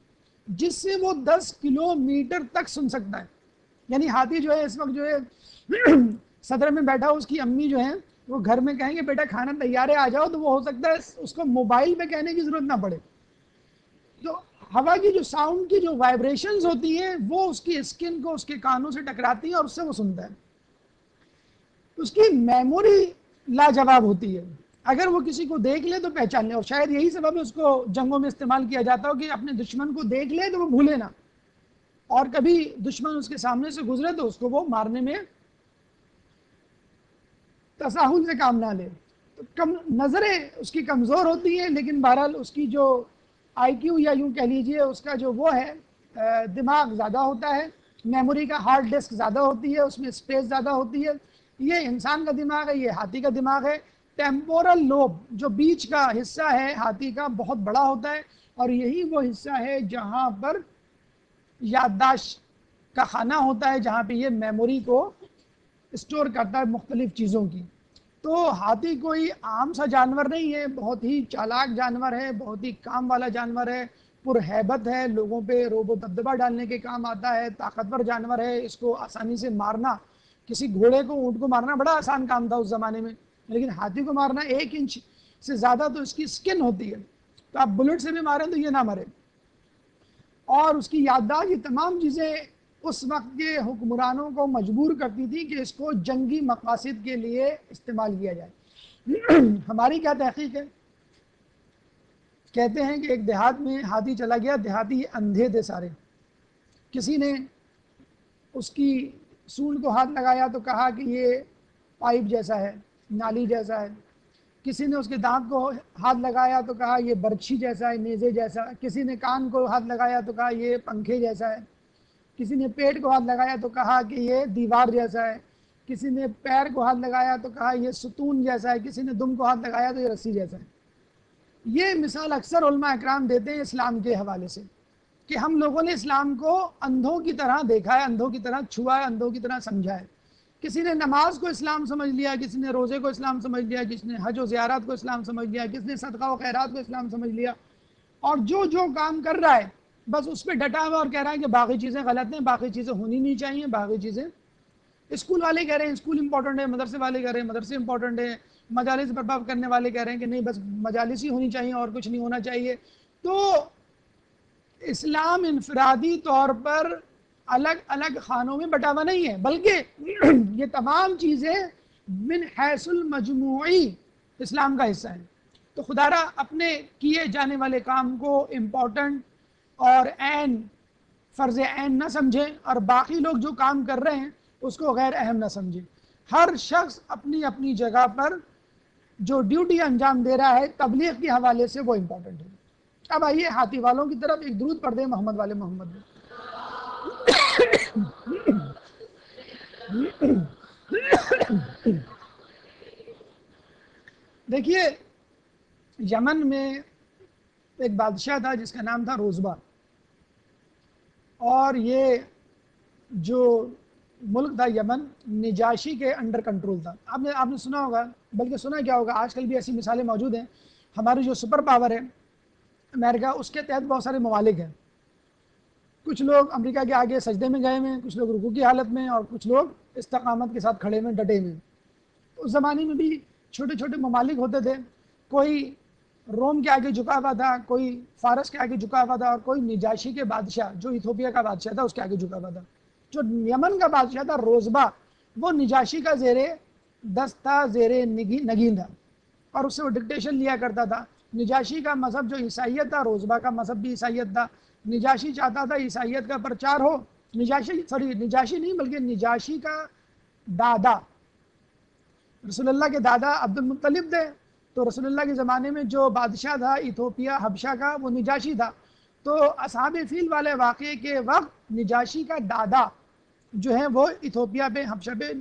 جس سے وہ 10 کلومیٹر تک سن سکتا ہے. یعنی ہاتھی جو ہے اس وقت جو ہے صدر میں بیٹھا ہو، اس کی امی جو ہیں وہ گھر میں کہیں گے بیٹا کھانا تیار ہے آ جاؤ، تو وہ ہو سکتا ہے اس کو موبائل پہ کہنے کی ضرورت نہ پڑے. تو ہوا کی جو ساؤنڈ کی جو وائبریشنز ہوتی ہیں وہ اس کی اسکن کو اس کے کانوں سے ٹکراتی ہیں اور اس سے وہ سنتا ہے. اس کی میموری لاجواب ہوتی ہے. اگر وہ کسی کو دیکھ لے تو پہچان لے، اور شاید یہی سبب ہے اس کو جنگوں میں استعمال کیا جاتا ہو کہ اپنے دشمن کو دیکھ لے تو وہ بھولے نہ، اور کبھی دشمن اس کے سامنے سے گزرے تو اس کو وہ مارنے میں تساہل سے کام نہ لے. تو نظریں اس کی کمزور ہوتی ہیں، لیکن بہرحال اس کی جو آئی کیو یا یوں کہہ لیجئے اس کا جو وہ ہے دماغ زیادہ ہوتا ہے. میموری کا ہارڈ ڈسک زیادہ ہوتی ہے، اس میں اسپیس زیادہ ہوتی ہے. یہ انسان کا دماغ ہے، یہ ہاتھی کا دماغ ہے. ٹیمپورل لوب جو بیچ کا حصہ ہے ہاتھی کا بہت بڑا ہوتا ہے، اور یہی وہ حصہ ہے جہاں پر یادداشت کا خانہ ہوتا ہے، جہاں پہ یہ میموری کو اسٹور کرتا ہے مختلف چیزوں کی. تو ہاتھی کوئی عام سا جانور نہیں ہے، بہت ہی چالاک جانور ہے، بہت ہی کام والا جانور ہے، پرہیبت ہے، لوگوں پہ روب و دبدبہ ڈالنے کے کام آتا ہے، طاقتور جانور ہے. اس کو آسانی سے مارنا، کسی گھوڑے کو اونٹ کو مارنا بڑا آسان کام تھا اس زمانے میں، لیکن ہاتھی کو مارنا 1 انچ سے زیادہ تو اس کی سکن ہوتی ہے، تو آپ بلٹ سے بھی ماریں تو یہ نہ مرے. اور اس کی یادداشت، یہ تمام چیزیں اس وقت کے حکمرانوں کو مجبور کرتی تھی کہ اس کو جنگی مقاصد کے لیے استعمال کیا جائے. ہماری کیا تحقیق ہے؟ کہتے ہیں کہ ایک دیہات میں ہاتھی چلا گیا، دیہاتی اندھے تھے سارے. کسی نے اس کی سونڈ کو ہاتھ لگایا تو کہا کہ یہ پائپ جیسا ہے، نالی جیسا ہے. کسی نے اس کے دانت کو ہاتھ لگایا تو کہا یہ برچھی جیسا ہے، نیزے جیسا. کسی نے کان کو ہاتھ لگایا تو کہا یہ پنکھے جیسا ہے. کسی نے پیٹ کو ہاتھ لگایا تو کہا کہ یہ دیوار جیسا ہے. کسی نے پیر کو ہاتھ لگایا تو کہا یہ ستون جیسا ہے. کسی نے دم کو ہاتھ لگایا تو یہ رسی جیسا ہے. یہ مثال اکثر علماء اکرام دیتے ہیں اسلام کے حوالے سے کہ ہم لوگوں نے اسلام کو اندھوں کی طرح دیکھا ہے، اندھوں کی طرح چھوا ہے، اندھوں کی طرح سمجھا ہے. کسی نے نماز کو اسلام سمجھ لیا، کسی نے روزے کو اسلام سمجھ لیا، کسی نے حج و زیارات کو اسلام سمجھ لیا، کسی نے صدقہ و خیرات کو اسلام سمجھ لیا. اور جو کام کر رہا ہے بس اس پہ ڈٹا ہوا اور کہہ رہا ہے کہ باقی چیزیں غلط ہیں، باقی چیزیں ہونی نہیں چاہیے، باقی چیزیں. اسکول والے کہہ رہے ہیں اسکول امپورٹنٹ ہے، مدرسے والے کہہ رہے ہیں مدرسے امپورٹنٹ ہے، مجالس برپا کرنے والے کہہ رہے ہیں کہ نہیں بس مجالس ہی ہونی چاہیے اور کچھ نہیں ہونا چاہیے. تو اسلام انفرادی طور پر الگ الگ خانوں میں بٹا ہوا نہیں ہے، بلکہ یہ تمام چیزیں من حیث المجموعی اسلام کا حصہ ہیں. تو خدا را اپنے کیے جانے والے کام کو امپورٹنٹ اور فرض عین نہ سمجھیں، اور باقی لوگ جو کام کر رہے ہیں اس کو غیر اہم نہ سمجھیں. ہر شخص اپنی اپنی جگہ پر جو ڈیوٹی انجام دے رہا ہے تبلیغ کے حوالے سے وہ امپورٹنٹ ہے. اب آئیے ہاتھی والوں کی طرف ایک درود پڑھ دیں محمد والے محمد میں. دیکھیے یمن میں ایک بادشاہ تھا جس کا نام تھا روزبہ، اور یہ جو ملک تھا یمن نجاشی کے انڈر کنٹرول تھا. آپ نے سنا ہوگا، بلکہ سنا کیا ہوگا، آج کل بھی ایسی مثالیں موجود ہیں. ہماری جو سپر پاور ہے امریکہ، اس کے تحت بہت سارے ممالک ہیں. کچھ لوگ امریکہ کے آگے سجدے میں گئے ہوئے، کچھ لوگ رکوع کی حالت میں، اور کچھ لوگ استقامت کے ساتھ کھڑے ہوئے ڈٹے ہوئے. اس زمانے میں بھی چھوٹے چھوٹے ممالک ہوتے تھے، کوئی روم کے آگے جھکا ہوا تھا، کوئی فارس کے آگے جھکا ہوا تھا، اور کوئی نجاشی کے بادشاہ جو ایتھوپیا کا بادشاہ تھا اس کے آگے جھکا ہوا تھا. جو یمن کا بادشاہ تھا روزبہ، وہ نجاشی کا زیر دست تھا، زیر نگین تھا، اور اس سے وہ ڈکٹیشن لیا کرتا تھا. نجاشی کا مذہب جو عیسائیت تھا، روزبہ کا مذہب بھی عیسائیت تھا. نجاشی چاہتا تھا عیسائیت کا پرچار ہو. نجاشی نہیں بلکہ نجاشی کا دادا، رسول اللہ کے دادا عبد المطلب تھے. تو رسول اللہ کے زمانے میں جو بادشاہ تھا ایتھوپیا حبشہ کا، وہ نجاشی تھا. تو اصحاب فیل والے واقعے کے وقت نجاشی کا دادا جو ہے وہ ایتھوپیا پہ، حبشہ پہ،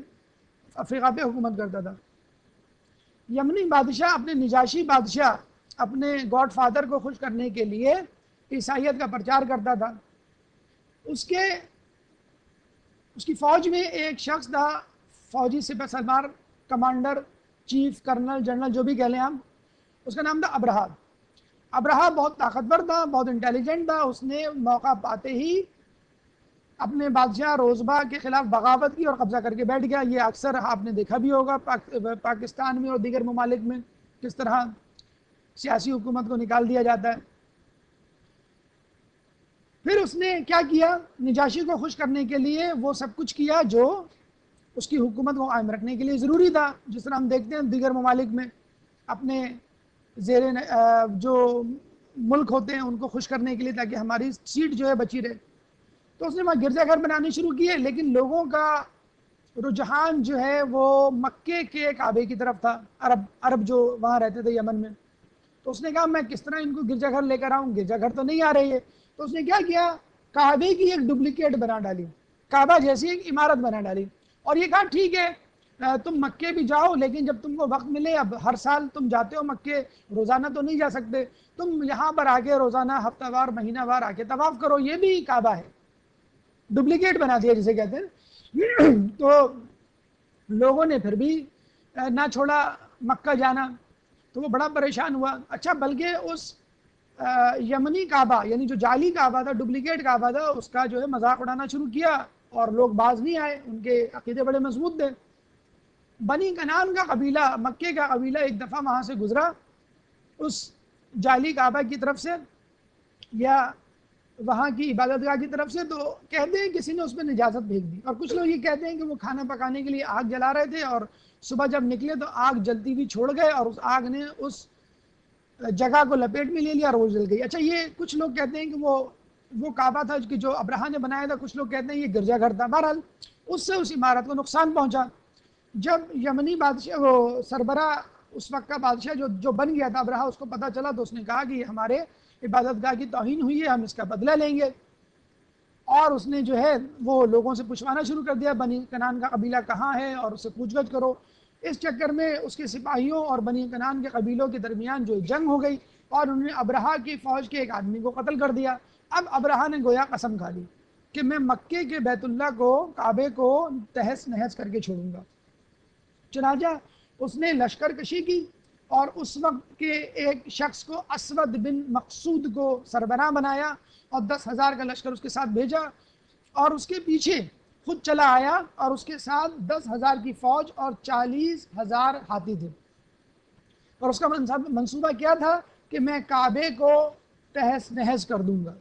افریقہ پہ حکومت کرتا تھا. یمنی بادشاہ اپنے نجاشی بادشاہ اپنے گاڈ فادر کو خوش کرنے کے لیے عیسائیت کا پرچار کرتا تھا. اس کی فوج میں ایک شخص تھا، فوجی سپہ سالار، کمانڈر، چیف، کرنل، جنرل، جو بھی کہہ لیں ہم. اس کا نام تھا ابرہہ. ابرہہ بہت طاقتور تھا، بہت انٹیلیجنٹ تھا. اس نے موقع پاتے ہی اپنے بادشاہ روزبہ کے خلاف بغاوت کی اور قبضہ کر کے بیٹھ گیا. یہ اکثر آپ نے دیکھا بھی ہوگا پاکستان میں اور دیگر ممالک میں کس طرح سیاسی حکومت کو نکال دیا جاتا ہے. پھر اس نے کیا کیا، نجاشی کو خوش کرنے کے لیے وہ سب کچھ کیا جو اس کی حکومت کو قائم رکھنے کے لیے ضروری تھا. جس طرح ہم دیکھتے ہیں دیگر ممالک میں اپنے زیر جو ملک ہوتے ہیں ان کو خوش کرنے کے لیے تاکہ ہماری سیٹ جو ہے بچی رہے. تو اس نے وہاں گرجا گھر بنانے شروع کیے، لیکن لوگوں کا رجحان جو ہے وہ مکے کے کعبے کی طرف تھا. عرب جو وہاں رہتے تھے یمن میں. تو اس نے کہا میں کس طرح ان کو گرجا گھر لے کر آؤں، گرجا گھر تو نہیں آ رہی ہے. تو اس نے کیا کیا، کعبے کی ایک ڈپلیکیٹ بنا ڈالی، کعبہ جیسی ایک عمارت بنا ڈالی، اور یہ کہا ٹھیک ہے تم مکے بھی جاؤ، لیکن جب تم کو وقت ملے، اب ہر سال تم جاتے ہو مکے، روزانہ تو نہیں جا سکتے، تم یہاں پر آ کے روزانہ ہفتہ وار مہینہ وار آ کے طواف کرو، یہ بھی کعبہ ہے. ڈپلیکیٹ بنا دیا جسے کہتے ہیں. تو لوگوں نے پھر بھی نہ چھوڑا مکہ جانا. تو وہ بڑا پریشان ہوا. اچھا، بلکہ اس یمنی کعبہ یعنی جو جعلی کعبہ تھا، ڈپلیکیٹ کعبہ تھا، اس کا جو ہے مذاق اڑانا شروع کیا، اور لوگ باز نہیں آئے. ان کے عقیدے بڑے مضبوط تھے. بنی کنان کا قبیلہ، مکے کا قبیلہ، ایک دفعہ وہاں سے گزرا اس جعلی کعبہ کی طرف سے یا وہاں کی عبادت گاہ کی طرف سے. تو کہتے ہیں کسی نے اس پہ نجاست پھینک دی، اور کچھ لوگ یہ کہتے ہیں کہ وہ کھانا پکانے کے لیے آگ جلا رہے تھے، اور صبح جب نکلے تو آگ جلتی ہوئی چھوڑ گئے، اور اس آگ نے اس جگہ کو لپیٹ میں لے لیا اور وہ جل گئی. اچھا، یہ کچھ لوگ کہتے ہیں کہ وہ کعبہ تھا کہ جو ابرہہ نے بنایا تھا، کچھ لوگ کہتے ہیں یہ گرجا گھر تھا. بہرحال اس سے اس عمارت کو نقصان پہنچا. جب یمنی بادشاہ، وہ سربراہ اس وقت کا بادشاہ جو بن گیا تھا ابرہہ، اس کو پتہ چلا تو اس نے کہا کہ یہ ہمارے عبادت گاہ کی توہین ہوئی ہے، ہم اس کا بدلہ لیں گے. اور اس نے جو ہے وہ لوگوں سے پوچھوانا شروع کر دیا بنی کنان کا قبیلہ کہاں ہے، اور اس سے پوچھ گچھ کرو. اس چکر میں اس کے سپاہیوں اور بنی کنان کے قبیلوں کے درمیان جو جنگ ہو گئی، اور انہوں نے ابرہہ کی فوج کے ایک آدمی کو قتل کر دیا. اب ابرہہ نے گویا قسم کھا لی کہ میں مکے کے بیت اللہ کو، کعبے کو تہس نہس کر کے چھوڑوں گا. چنانچہ اس نے لشکر کشی کی، اور اس وقت کے ایک شخص کو، اسود بن مقصود کو سربراہ بنایا، اور 10,000 کا لشکر اس کے ساتھ بھیجا، اور اس کے پیچھے خود چلا آیا، اور اس کے ساتھ 10,000 کی فوج اور 40,000 ہاتھی تھے. اور اس کا منصوبہ کیا تھا کہ میں کعبے کو تہس نہس کر دوں گا.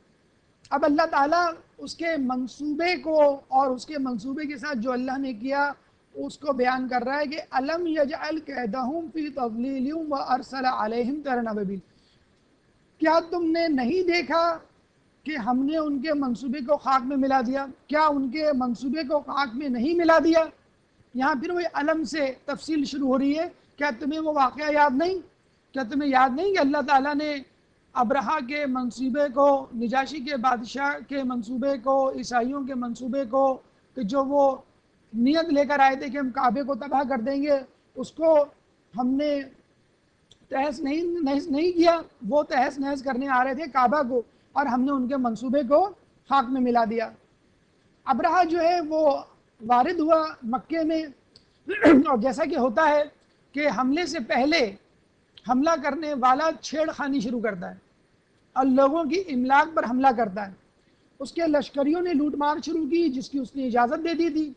اب اللہ تعالیٰ اس کے منصوبے کو اور اس کے منصوبے کے ساتھ جو اللہ نے کیا اس کو بیان کر رہا ہے کہ الم یجعل کیدہم فی تضلیل وارسل علیہم طیرا ابابیل. کیا تم نے نہیں دیکھا کہ ہم نے ان کے منصوبے کو خاک میں ملا دیا؟ کیا ان کے منصوبے کو خاک میں نہیں ملا دیا؟ یہاں پھر وہ علم سے تفصیل شروع ہو رہی ہے. کیا تمہیں وہ واقعہ یاد نہیں؟ کیا تمہیں یاد نہیں کہ اللہ تعالیٰ نے ابرہہ کے منصوبے کو، نجاشی کے بادشاہ کے منصوبے کو، عیسائیوں کے منصوبے کو، کہ جو وہ نیت لے کر آئے تھے کہ ہم کعبے کو تباہ کر دیں گے، اس کو ہم نے تہس نہیں کیا، وہ تہس نہس کرنے آ رہے تھے کعبہ کو، اور ہم نے ان کے منصوبے کو خاک میں ملا دیا۔ ابرہہ جو ہے وہ وارد ہوا مکے میں، اور جیسا کہ ہوتا ہے کہ حملے سے پہلے حملہ کرنے والا چھیڑ خانی شروع کرتا ہے اور لوگوں کی املاک پر حملہ کرتا ہے۔ اس کے لشکریوں نے لوٹ مار شروع کی جس کی اس نے اجازت دے دی تھی۔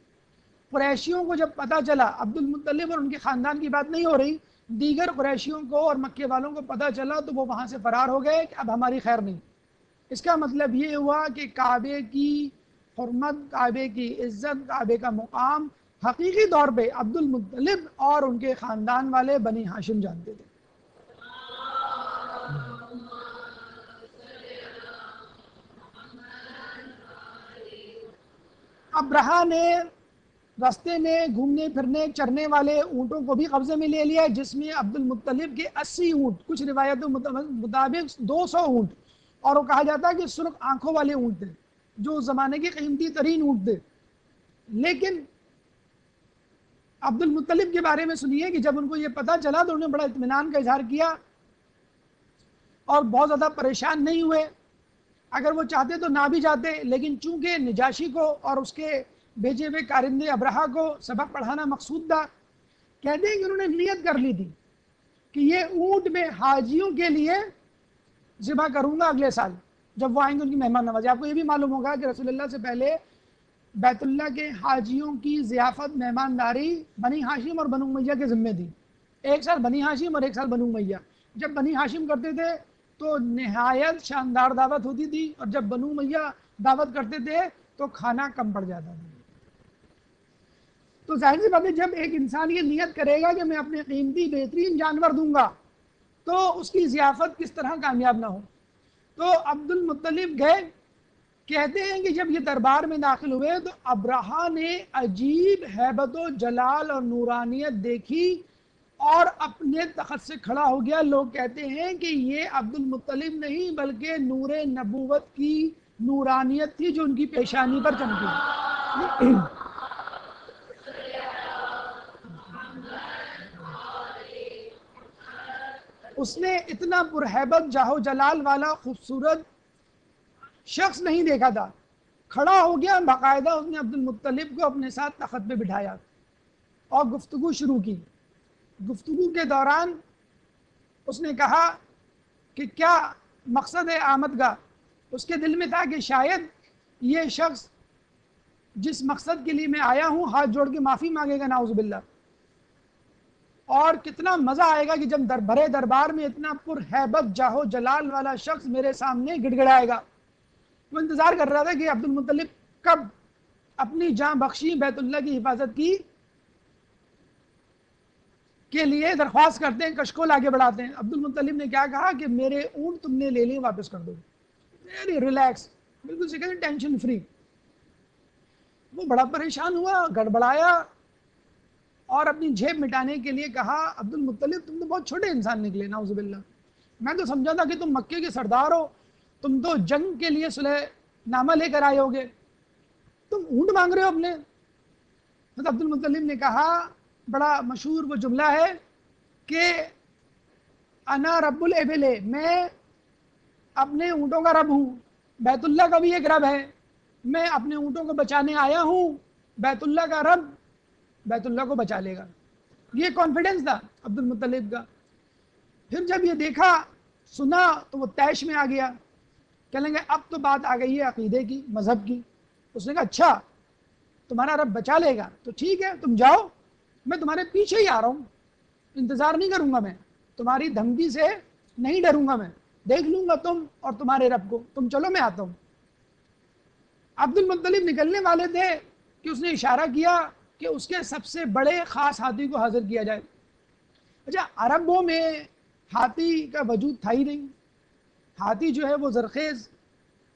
قریشیوں کو جب پتہ چلا، عبد المطلب اور ان کے خاندان کی بات نہیں ہو رہی، دیگر قریشیوں کو اور مکے والوں کو پتہ چلا تو وہ وہاں سے فرار ہو گئے کہ اب ہماری خیر نہیں۔ اس کا مطلب یہ ہوا کہ کعبے کی حرمت، کعبے کی عزت، کعبے کا مقام حقیقی طور پہ عبد المطلب اور ان کے خاندان والے بنی ہاشم جانتے تھے۔ ابرہہ نے راستے میں گھومنے پھرنے چرنے والے اونٹوں کو بھی قبضے میں لے لیا، جس میں عبد المطلب کے 80 اونٹ، کچھ روایتوں مطابق 200 اونٹ، اور وہ کہا جاتا ہے کہ سرخ آنکھوں والے اونٹ تھے جو اس زمانے کے قیمتی ترین اونٹ تھے۔ لیکن عبد المطلب کے بارے میں سنیے کہ جب ان کو یہ پتہ چلا تو انہوں نے بڑا اطمینان کا اظہار کیا اور بہت زیادہ پریشان نہیں ہوئے۔ اگر وہ چاہتے تو نہ بھی جاتے، لیکن چونکہ نجاشی کو اور اس کے بھیجے ہوئے کارندے ابرہہ کو سبق پڑھانا مقصود تھا، کہتے ہیں کہ انہوں نے نیت کر لی تھی کہ یہ اونٹ میں حاجیوں کے لیے ذبح کروں گا اگلے سال جب وہ آئیں گے ان کی مہمان نوازی۔ آپ کو یہ بھی معلوم ہوگا کہ رسول اللہ سے پہلے بیت اللہ کے حاجیوں کی ضیافت، مہمانداری بنی ہاشم اور بنو امیہ کے ذمے تھی۔ ایک سال بنی ہاشم اور ایک سال بنو امیہ۔ جب بنی ہاشم کرتے تھے تو نہایت شاندار دعوت ہوتی تھی، اور جب بنو امیہ دعوت کرتے تھے تو کھانا کم پڑ جاتا تھا۔ تو ظاہر سی بات ہے جب ایک انسان یہ نیت کرے گا کہ میں اپنے قیمتی بہترین جانور دوں گا تو اس کی ضیافت کس طرح کامیاب نہ ہو۔ تو عبد المطلب گئے۔ کہتے ہیں کہ جب یہ دربار میں داخل ہوئے تو ابرہہ نے عجیب ہیبت و جلال اور نورانیت دیکھی اور اپنے تخت سے کھڑا ہو گیا۔ لوگ کہتے ہیں کہ یہ عبد المطلب نہیں بلکہ نور نبوت کی نورانیت تھی جو ان کی پیشانی پر چمکی۔ اس نے اتنا پرہیبت جاہ و جلال والا خوبصورت شخص نہیں دیکھا تھا۔ کھڑا ہو گیا، باقاعدہ اس نے عبد المطلب کو اپنے ساتھ تخت پہ بٹھایا اور گفتگو شروع کی۔ گفتگو کے دوران اس نے کہا کہ کیا مقصد ہے آمد کا۔ اس کے دل میں تھا کہ شاید یہ شخص جس مقصد کے لیے میں آیا ہوں ہاتھ جوڑ کے معافی مانگے گا، نعوذ باللہ، اور کتنا مزہ آئے گا کہ جب بھرے دربار میں اتنا پرہیبت جاہ و جلال والا شخص میرے سامنے گڑ گڑائے گا۔ وہ انتظار کر رہا تھا کہ عبد المطلب کب اپنی جان بخشی بیت اللہ کی حفاظت کی کے لیے درخواست کرتے ہیں، کشکول آگے بڑھاتے ہیں۔ عبد المطلب نے کیا کہا کہ میرے اونٹ تم نے لے لیے، واپس کر دو۔ ویری ریلیکس، بالکل سے کہتے ٹینشن فری۔ وہ بڑا پریشان ہوا، گڑبڑایا اور اپنی جھیب مٹانے کے لیے کہا عبد المطلب تم تو بہت چھوٹے انسان نکلے، نعوذ باللہ، میں تو سمجھا تھا کہ تم مکے کے سردار ہو، تم تو جنگ کے لیے صلح نامہ لے کر آئے ہوگے، تم اونٹ مانگ رہے ہو اپنے۔ حضرت عبد المطلب نے کہا، بڑا مشہور وہ جملہ ہے کہ انا رب الابل، میں اپنے اونٹوں کا رب ہوں، بیت اللہ کا بھی ایک رب ہے، میں اپنے اونٹوں کو بچانے آیا ہوں، بیت اللہ کا رب بیت اللہ کو بچا لے گا۔ یہ کانفیڈنس تھا عبد المطلب کا۔ پھر جب یہ دیکھا سنا تو وہ طیش میں آ گیا، کہنے لگے اب تو بات آ گئی ہے عقیدے کی، مذہب کی۔ اس نے کہا اچھا تمہارا رب بچا لے گا تو ٹھیک ہے، تم جاؤ، میں تمہارے پیچھے ہی آ رہا ہوں، انتظار نہیں کروں گا، میں تمہاری دھمکی سے نہیں ڈروں گا، میں دیکھ لوں گا تم اور تمہارے رب کو، تم چلو میں آتا ہوں۔ عبد المطلب نکلنے والے تھے کہ اس نے اشارہ کیا کہ اس کے سب سے بڑے خاص ہاتھی کو حاضر کیا جائے۔ اچھا، عربوں میں ہاتھی کا وجود تھا ہی نہیں۔ ہاتھی جو ہے وہ زرخیز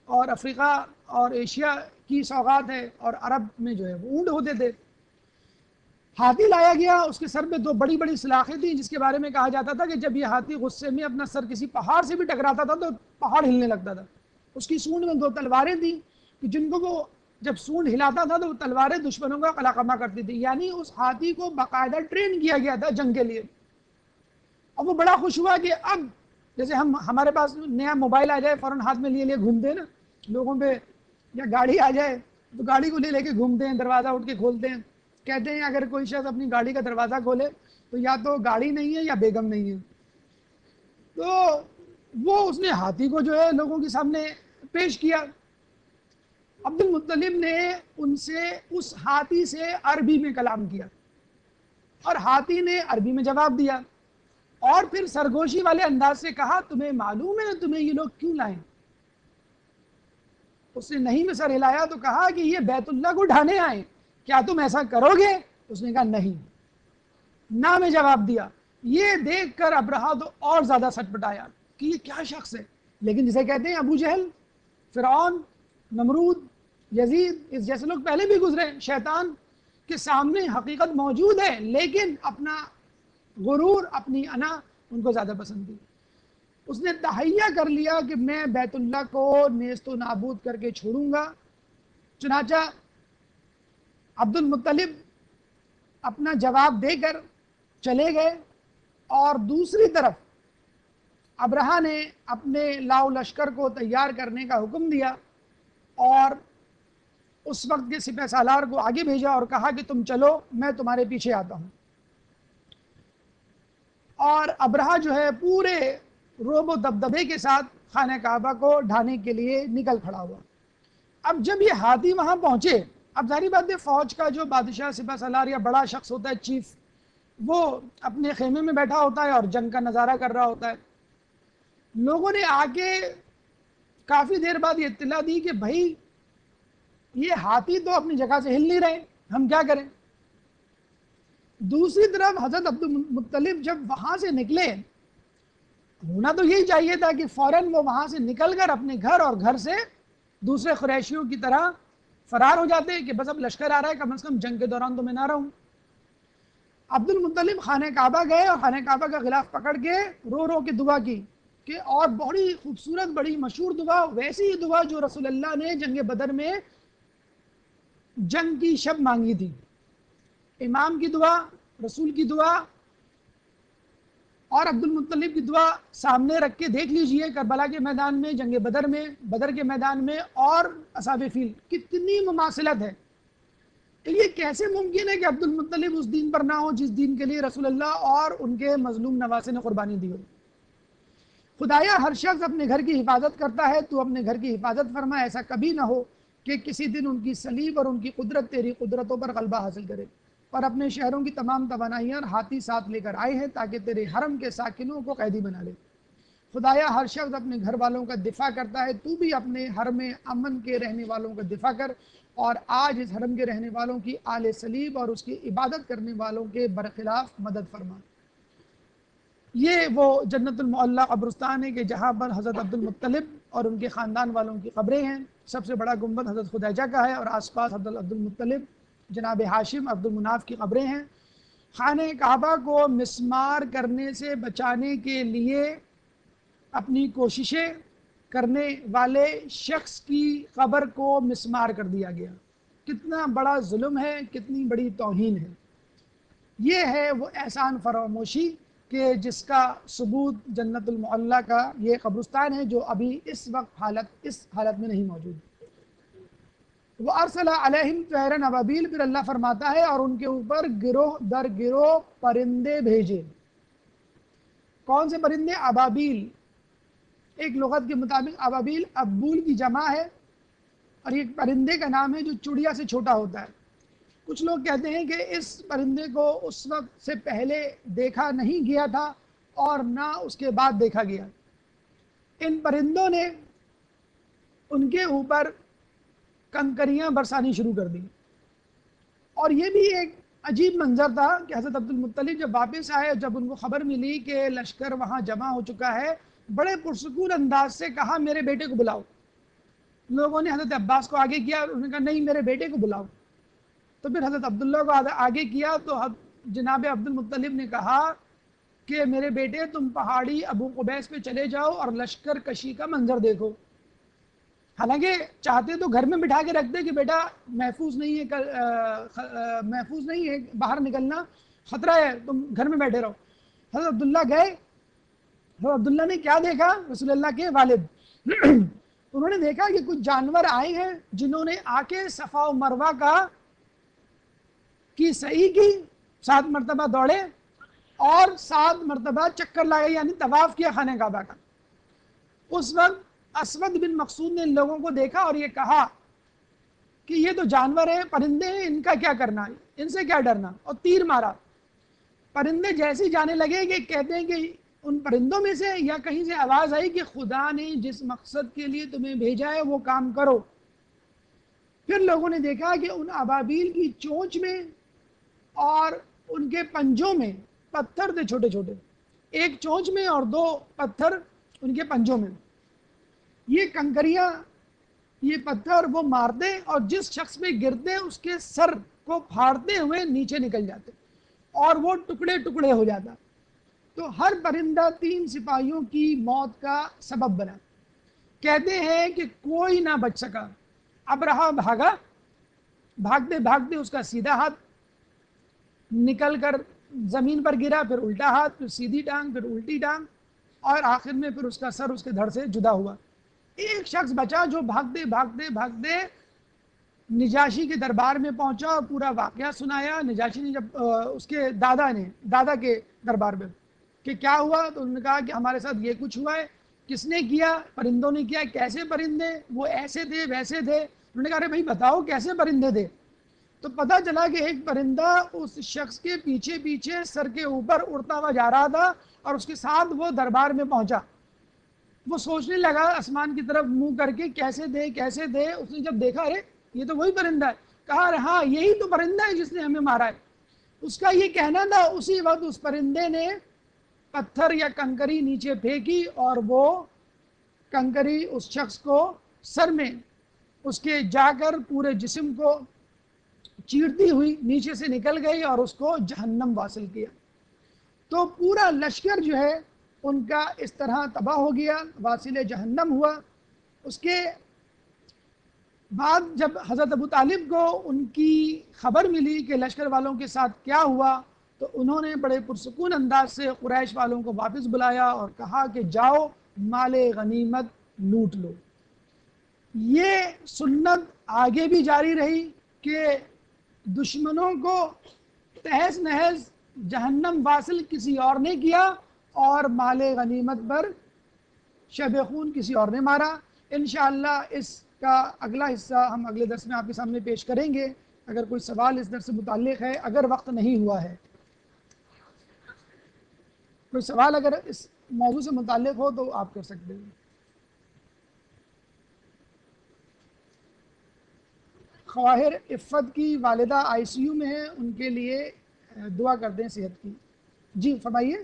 اور افریقہ اور ایشیا کی سوغات ہے، اور عرب میں جو ہے وہ اونٹ ہوتے تھے۔ ہاتھی لایا گیا، اس کے سر پہ دو بڑی بڑی سلاخیں تھیں، جس کے بارے میں کہا جاتا تھا کہ جب یہ ہاتھی غصے میں اپنا سر کسی پہاڑ سے بھی ٹکراتا تھا تو پہاڑ ہلنے لگتا تھا۔ اس کی سونڈ میں دو تلواریں تھیں کہ جن کو وہ جب سونڈ ہلاتا تھا تو وہ تلواریں دشمنوں کا قلاقمہ کرتی تھی، یعنی اس ہاتھی کو باقاعدہ ٹرین کیا گیا تھا جنگ کے لیے۔ اور وہ بڑا خوش ہوا کہ اب جیسے ہمارے پاس نیا موبائل آ جائے فوراً ہاتھ میں لیے گھومتے ہیں نا لوگوں پہ، یا گاڑی آ جائے تو گاڑی کو لے کے گھومتے ہیں، دروازہ اٹھ کے کھولتے ہیں. کہتے ہیں اگر کوئی شخص اپنی گاڑی کا دروازہ کھولے تو یا تو گاڑی نہیں ہے یا بیگم نہیں ہے. تو وہ اس نے ہاتھی کو جو ہے لوگوں کے سامنے پیش کیا. عبد المطلب نے ان سے اس ہاتھی سے عربی میں کلام کیا اور ہاتھی نے عربی میں جواب دیا اور پھر سرگوشی والے انداز سے کہا تمہیں معلوم ہے تمہیں یہ لوگ کیوں لائیں؟ اس نے نہیں میں سر ہلایا تو کہا کہ یہ بیت اللہ کو ڈھانے آئے، کیا تم ایسا کرو گے؟ اس نے کہا نہیں. نہ میں جواب دیا. یہ دیکھ کر ابرہہ تو اور زیادہ سٹ پٹایا کہ یہ کیا شخص ہے. لیکن جسے کہتے ہیں ابو جہل، فرعون، نمرود، یزید، اس جیسے لوگ پہلے بھی گزرے، شیطان کے سامنے حقیقت موجود ہے لیکن اپنا غرور، اپنی انا ان کو زیادہ پسند تھی. اس نے تہیہ کر لیا کہ میں بیت اللہ کو نیست و نابود کر کے چھوڑوں گا. چنانچہ عبد المطلب اپنا جواب دے کر چلے گئے اور دوسری طرف ابرہہ نے اپنے لاؤ لشکر کو تیار کرنے کا حکم دیا اور اس وقت کے سپہ سالار کو آگے بھیجا اور کہا کہ تم چلو میں تمہارے پیچھے آتا ہوں. اور ابرہہ جو ہے پورے روب و دبدبے کے ساتھ خانہ کعبہ کو ڈھانے کے لیے نکل کھڑا ہوا. اب جب یہ ہاتھی وہاں پہنچے، اب ظاہری بات ہے فوج کا جو بادشاہ سپہ سالار یا بڑا شخص ہوتا ہے، چیف، وہ اپنے خیمے میں بیٹھا ہوتا ہے اور جنگ کا نظارہ کر رہا ہوتا ہے. لوگوں نے آ کے کافی دیر بعد یہ اطلاع دی کہ بھائی یہ ہاتھی تو اپنی جگہ سے ہل نہیں رہے، ہم کیا کریں؟ دوسری طرف حضرت عبد المطلب جب وہاں سے نکلے، ہونا تو یہی چاہیے تھا کہ فوراً وہ وہاں سے نکل کر اپنے گھر اور گھر سے دوسرے قریشیوں کی طرح فرار ہو جاتے کہ بس اب لشکر آ رہا ہے، کم از کم جنگ کے دوران تو میں نہ رہوں. عبد المطلب خانہ کعبہ گئے اور خانہ کعبہ کا غلاف پکڑ کے رو رو کے دعا کی کہ، اور بڑی خوبصورت بڑی مشہور دعا، ویسی ہی دعا جو رسول اللہ نے جنگ بدر میں جنگ کی شب مانگی تھی. امام کی دعا، رسول کی دعا اور عبد المطلب کی دعا سامنے رکھ کے دیکھ لیجئے، کربلا کے میدان میں، جنگ بدر میں، بدر کے میدان میں اور اصحاب فیل کتنی مماثلت ہے. یہ کیسے ممکن ہے کہ عبد المطلب اس دین پر نہ ہو جس دین کے لیے رسول اللہ اور ان کے مظلوم نواسے نے قربانی دی ہو. خدایا ہر شخص اپنے گھر کی حفاظت کرتا ہے، تو اپنے گھر کی حفاظت فرما، ایسا کبھی نہ ہو کہ کسی دن ان کی صلیب اور ان کی قدرت تیری قدرتوں پر غلبہ حاصل کرے. اور اپنے شہروں کی تمام توانائیاں ہاتھی ساتھ لے کر آئے ہیں تاکہ تیرے حرم کے ساکنوں کو قیدی بنا لے. خدایا ہر شخص اپنے گھر والوں کا دفاع کرتا ہے، تو بھی اپنے حرم امن کے رہنے والوں کا دفاع کر، اور آج اس حرم کے رہنے والوں کی آل صلیب اور اس کی عبادت کرنے والوں کے برخلاف مدد فرما. یہ وہ جنت المعلی قبرستان ہے کہ جہاں پر حضرت عبد المطلب اور ان کے خاندان والوں کی قبریں ہیں. سب سے بڑا گنبد حضرت خدیجہ کا ہے اور آس پاس حضرت عبد المطلب، جناب ہاشم، عبد المناف کی قبریں ہیں. خانہ کعبہ کو مسمار کرنے سے بچانے کے لیے اپنی کوششیں کرنے والے شخص کی قبر کو مسمار کر دیا گیا. کتنا بڑا ظلم ہے، کتنی بڑی توہین ہے. یہ ہے وہ احسان فراموشی کہ جس کا ثبوت جنت المعلی کا یہ قبرستان ہے جو ابھی اس وقت اس حالت میں نہیں موجود. وَأَرْسَلَ عَلَيْهِمْ طَيْرًا أَبَابِيلَ، پھر اللہ فرماتا ہے اور ان کے اوپر گروہ در گروہ پرندے بھیجے. کون سے پرندے؟ ابابیل. ایک لغت کے مطابق ابابیل ابول کی جمع ہے اور یہ پرندے کا نام ہے جو چڑیا سے چھوٹا ہوتا ہے. کچھ لوگ کہتے ہیں کہ اس پرندے کو اس وقت سے پہلے دیکھا نہیں گیا تھا اور نہ اس کے بعد دیکھا گیا. ان پرندوں نے ان کے اوپر کنکریاں برسانی شروع کر دی. اور یہ بھی ایک عجیب منظر تھا کہ حضرت عبد المطلب جب واپس آئے، جب ان کو خبر ملی کہ لشکر وہاں جمع ہو چکا ہے، بڑے پرسکون انداز سے کہا میرے بیٹے کو بلاؤ. لوگوں نے حضرت عباس کو آگے کیا، انہوں نے کہا نہیں میرے بیٹے کو بلاؤ. تو پھر حضرت عبداللہ کو آگے کیا تو جناب عبد المطلب نے کہا کہ میرے بیٹے تم پہاڑی ابو قبیس پہ چلے جاؤ اور لشکر کشی کا منظر دیکھو. حالانکہ چاہتے تو گھر میں بٹھا کے رکھتے کہ بیٹا محفوظ نہیں ہے باہر نکلنا، خطرہ ہے، تم گھر میں بیٹھے رہو. حضرت عبداللہ گئے تو عبداللہ نے کیا دیکھا؟ رسول اللہ کے والد انہوں نے دیکھا کہ کچھ جانور آئے ہیں جنہوں نے آ کے صفا و مروہ کی سعی کی، 7 مرتبہ دوڑے اور 7 مرتبہ چکر لگائے، یعنی طواف کیا خانہ کعبہ کا۔ اس وقت اسود بن مقصود نے ان لوگوں کو دیکھا اور یہ کہا کہ یہ تو جانور ہیں، پرندے ہیں، ان کا کیا کرنا ہے، ان سے کیا ڈرنا، اور تیر مارا۔ پرندے جیسے جانے لگے کہ کہتے ہیں کہ ان پرندوں میں سے یا کہیں سے آواز آئی کہ خدا نے جس مقصد کے لیے تمہیں بھیجا ہے وہ کام کرو۔ پھر لوگوں نے دیکھا کہ ان ابابیل کی چونچ میں اور ان کے پنجوں میں پتھر تھے چھوٹے چھوٹے، ایک چونچ میں اور 2 پتھر ان کے پنجوں میں۔ یہ کنکریاں، یہ پتھر وہ مارتے اور جس شخص پہ گرتے اس کے سر کو پھاڑتے ہوئے نیچے نکل جاتے اور وہ ٹکڑے ٹکڑے ہو جاتا۔ تو ہر پرندہ 3 سپاہیوں کی موت کا سبب بنا۔ کہتے ہیں کہ کوئی نہ بچ سکا۔ ابرہا بھاگا، بھاگتے بھاگتے اس کا سیدھا ہاتھ نکل کر زمین پر گرا، پھر الٹا ہاتھ، پھر سیدھی ٹانگ، پھر الٹی ٹانگ، اور آخر میں پھر اس کا سر اس کے دھڑ سے جدا ہوا۔ ایک شخص بچا جو بھاگتے بھاگتے بھاگتے نجاشی کے دربار میں پہنچا اور پورا واقعہ سنایا۔ نجاشی نے جب اس کے دادا کے دربار میں کہ کیا ہوا، تو انہوں نے کہا کہ ہمارے ساتھ یہ کچھ ہوا ہے۔ کس نے کیا؟ پرندوں نے کیا۔ کیسے پرندے؟ وہ ایسے تھے ویسے تھے۔ انہوں نے کہا ارے بھائی بتاؤ کیسے پرندے تھے؟ تو پتہ چلا کہ ایک پرندہ اس شخص کے پیچھے پیچھے سر کے اوپر اڑتا ہوا جا رہا تھا اور اس کے ساتھ وہ دربار میں پہنچا۔ وہ سوچنے لگا آسمان کی طرف منہ کر کے کیسے تھے کیسے تھے۔ اس نے جب دیکھا ارے یہ تو وہی پرندہ ہے، کہا ارے ہاں یہی تو پرندہ ہے جس نے ہمیں مارا ہے۔ اس کا یہ کہنا تھا۔ اسی وقت اس پرندے نے پتھر یا کنکری نیچے پھینکی اور وہ کنکری اس شخص کو سر میں اس کے جا کر پورے جسم کو چیرتی ہوئی نیچے سے نکل گئی اور اس کو جہنم واصل کیا۔ تو پورا لشکر جو ہے ان کا اس طرح تباہ ہو گیا، واصل جہنم ہوا۔ اس کے بعد جب حضرت ابو طالب کو ان کی خبر ملی کہ لشکر والوں کے ساتھ کیا ہوا، تو انہوں نے بڑے پرسکون انداز سے قریش والوں کو واپس بلایا اور کہا کہ جاؤ مال غنیمت لوٹ لو۔ یہ سنت آگے بھی جاری رہی کہ دشمنوں کو تہس نہس جہنم واصل کسی اور نے کیا اور مال غنیمت پر شب خون کسی اور نے مارا۔ انشاءاللہ اس کا اگلا حصہ ہم اگلے درس میں آپ کے سامنے پیش کریں گے۔ اگر کوئی سوال اس درس سے متعلق ہے، اگر وقت نہیں ہوا ہے، کوئی سوال اگر اس موضوع سے متعلق ہو تو آپ کر سکتے ہیں۔ خواہر عفت کی والدہ آئی سی یو میں ہیں، ان کے لیے دعا کر دیں صحت کی۔ جی فرمائیے۔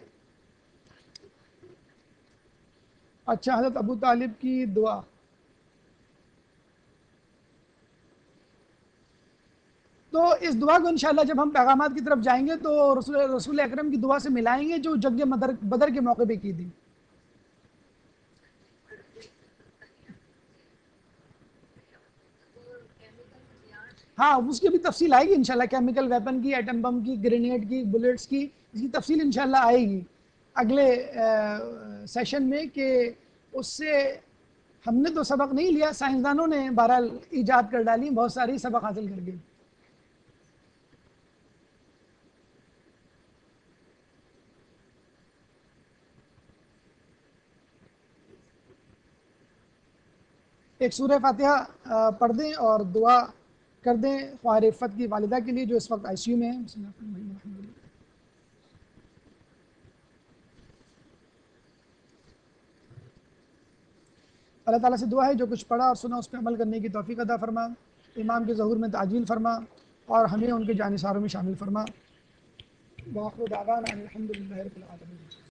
اچھا، حضرت ابو طالب کی دعا۔ تو اس دعا کو انشاءاللہ جب ہم پیغامات کی طرف جائیں گے تو رسول اکرم کی دعا سے ملائیں گے جو جنگ بدر کے موقع پہ کی تھی۔ ہاں اس کی بھی تفصیل آئے گی انشاءاللہ، کیمیکل ویپن کی، ایٹم بم کی، گرینیڈ کی، بلیٹس کی، اس کی تفصیل انشاءاللہ آئے گی اگلے سیشن میں، کہ اس سے ہم نے تو سبق نہیں لیا، سائنسدانوں نے بہرحال ایجاد کر ڈالی بہت ساری سبق حاصل کر کے۔ ایک سورہ فاتحہ پڑھ دیں اور دعا کر دیں خواہر عفت کی والدہ کے لیے جو اس وقت آئی سی یو میں ہیں۔ بسم اللہ الرحمن الرحیم۔ اللہ تعالیٰ سے دعا ہے جو کچھ پڑھا اور سنا اس پہ عمل کرنے کی توفیق عطا فرما، امام کے ظہور میں تعجیل فرما اور ہمیں ان کے جانثاروں میں شامل فرما۔ وآخر دعوانا ان الحمد للہ رب العالمین۔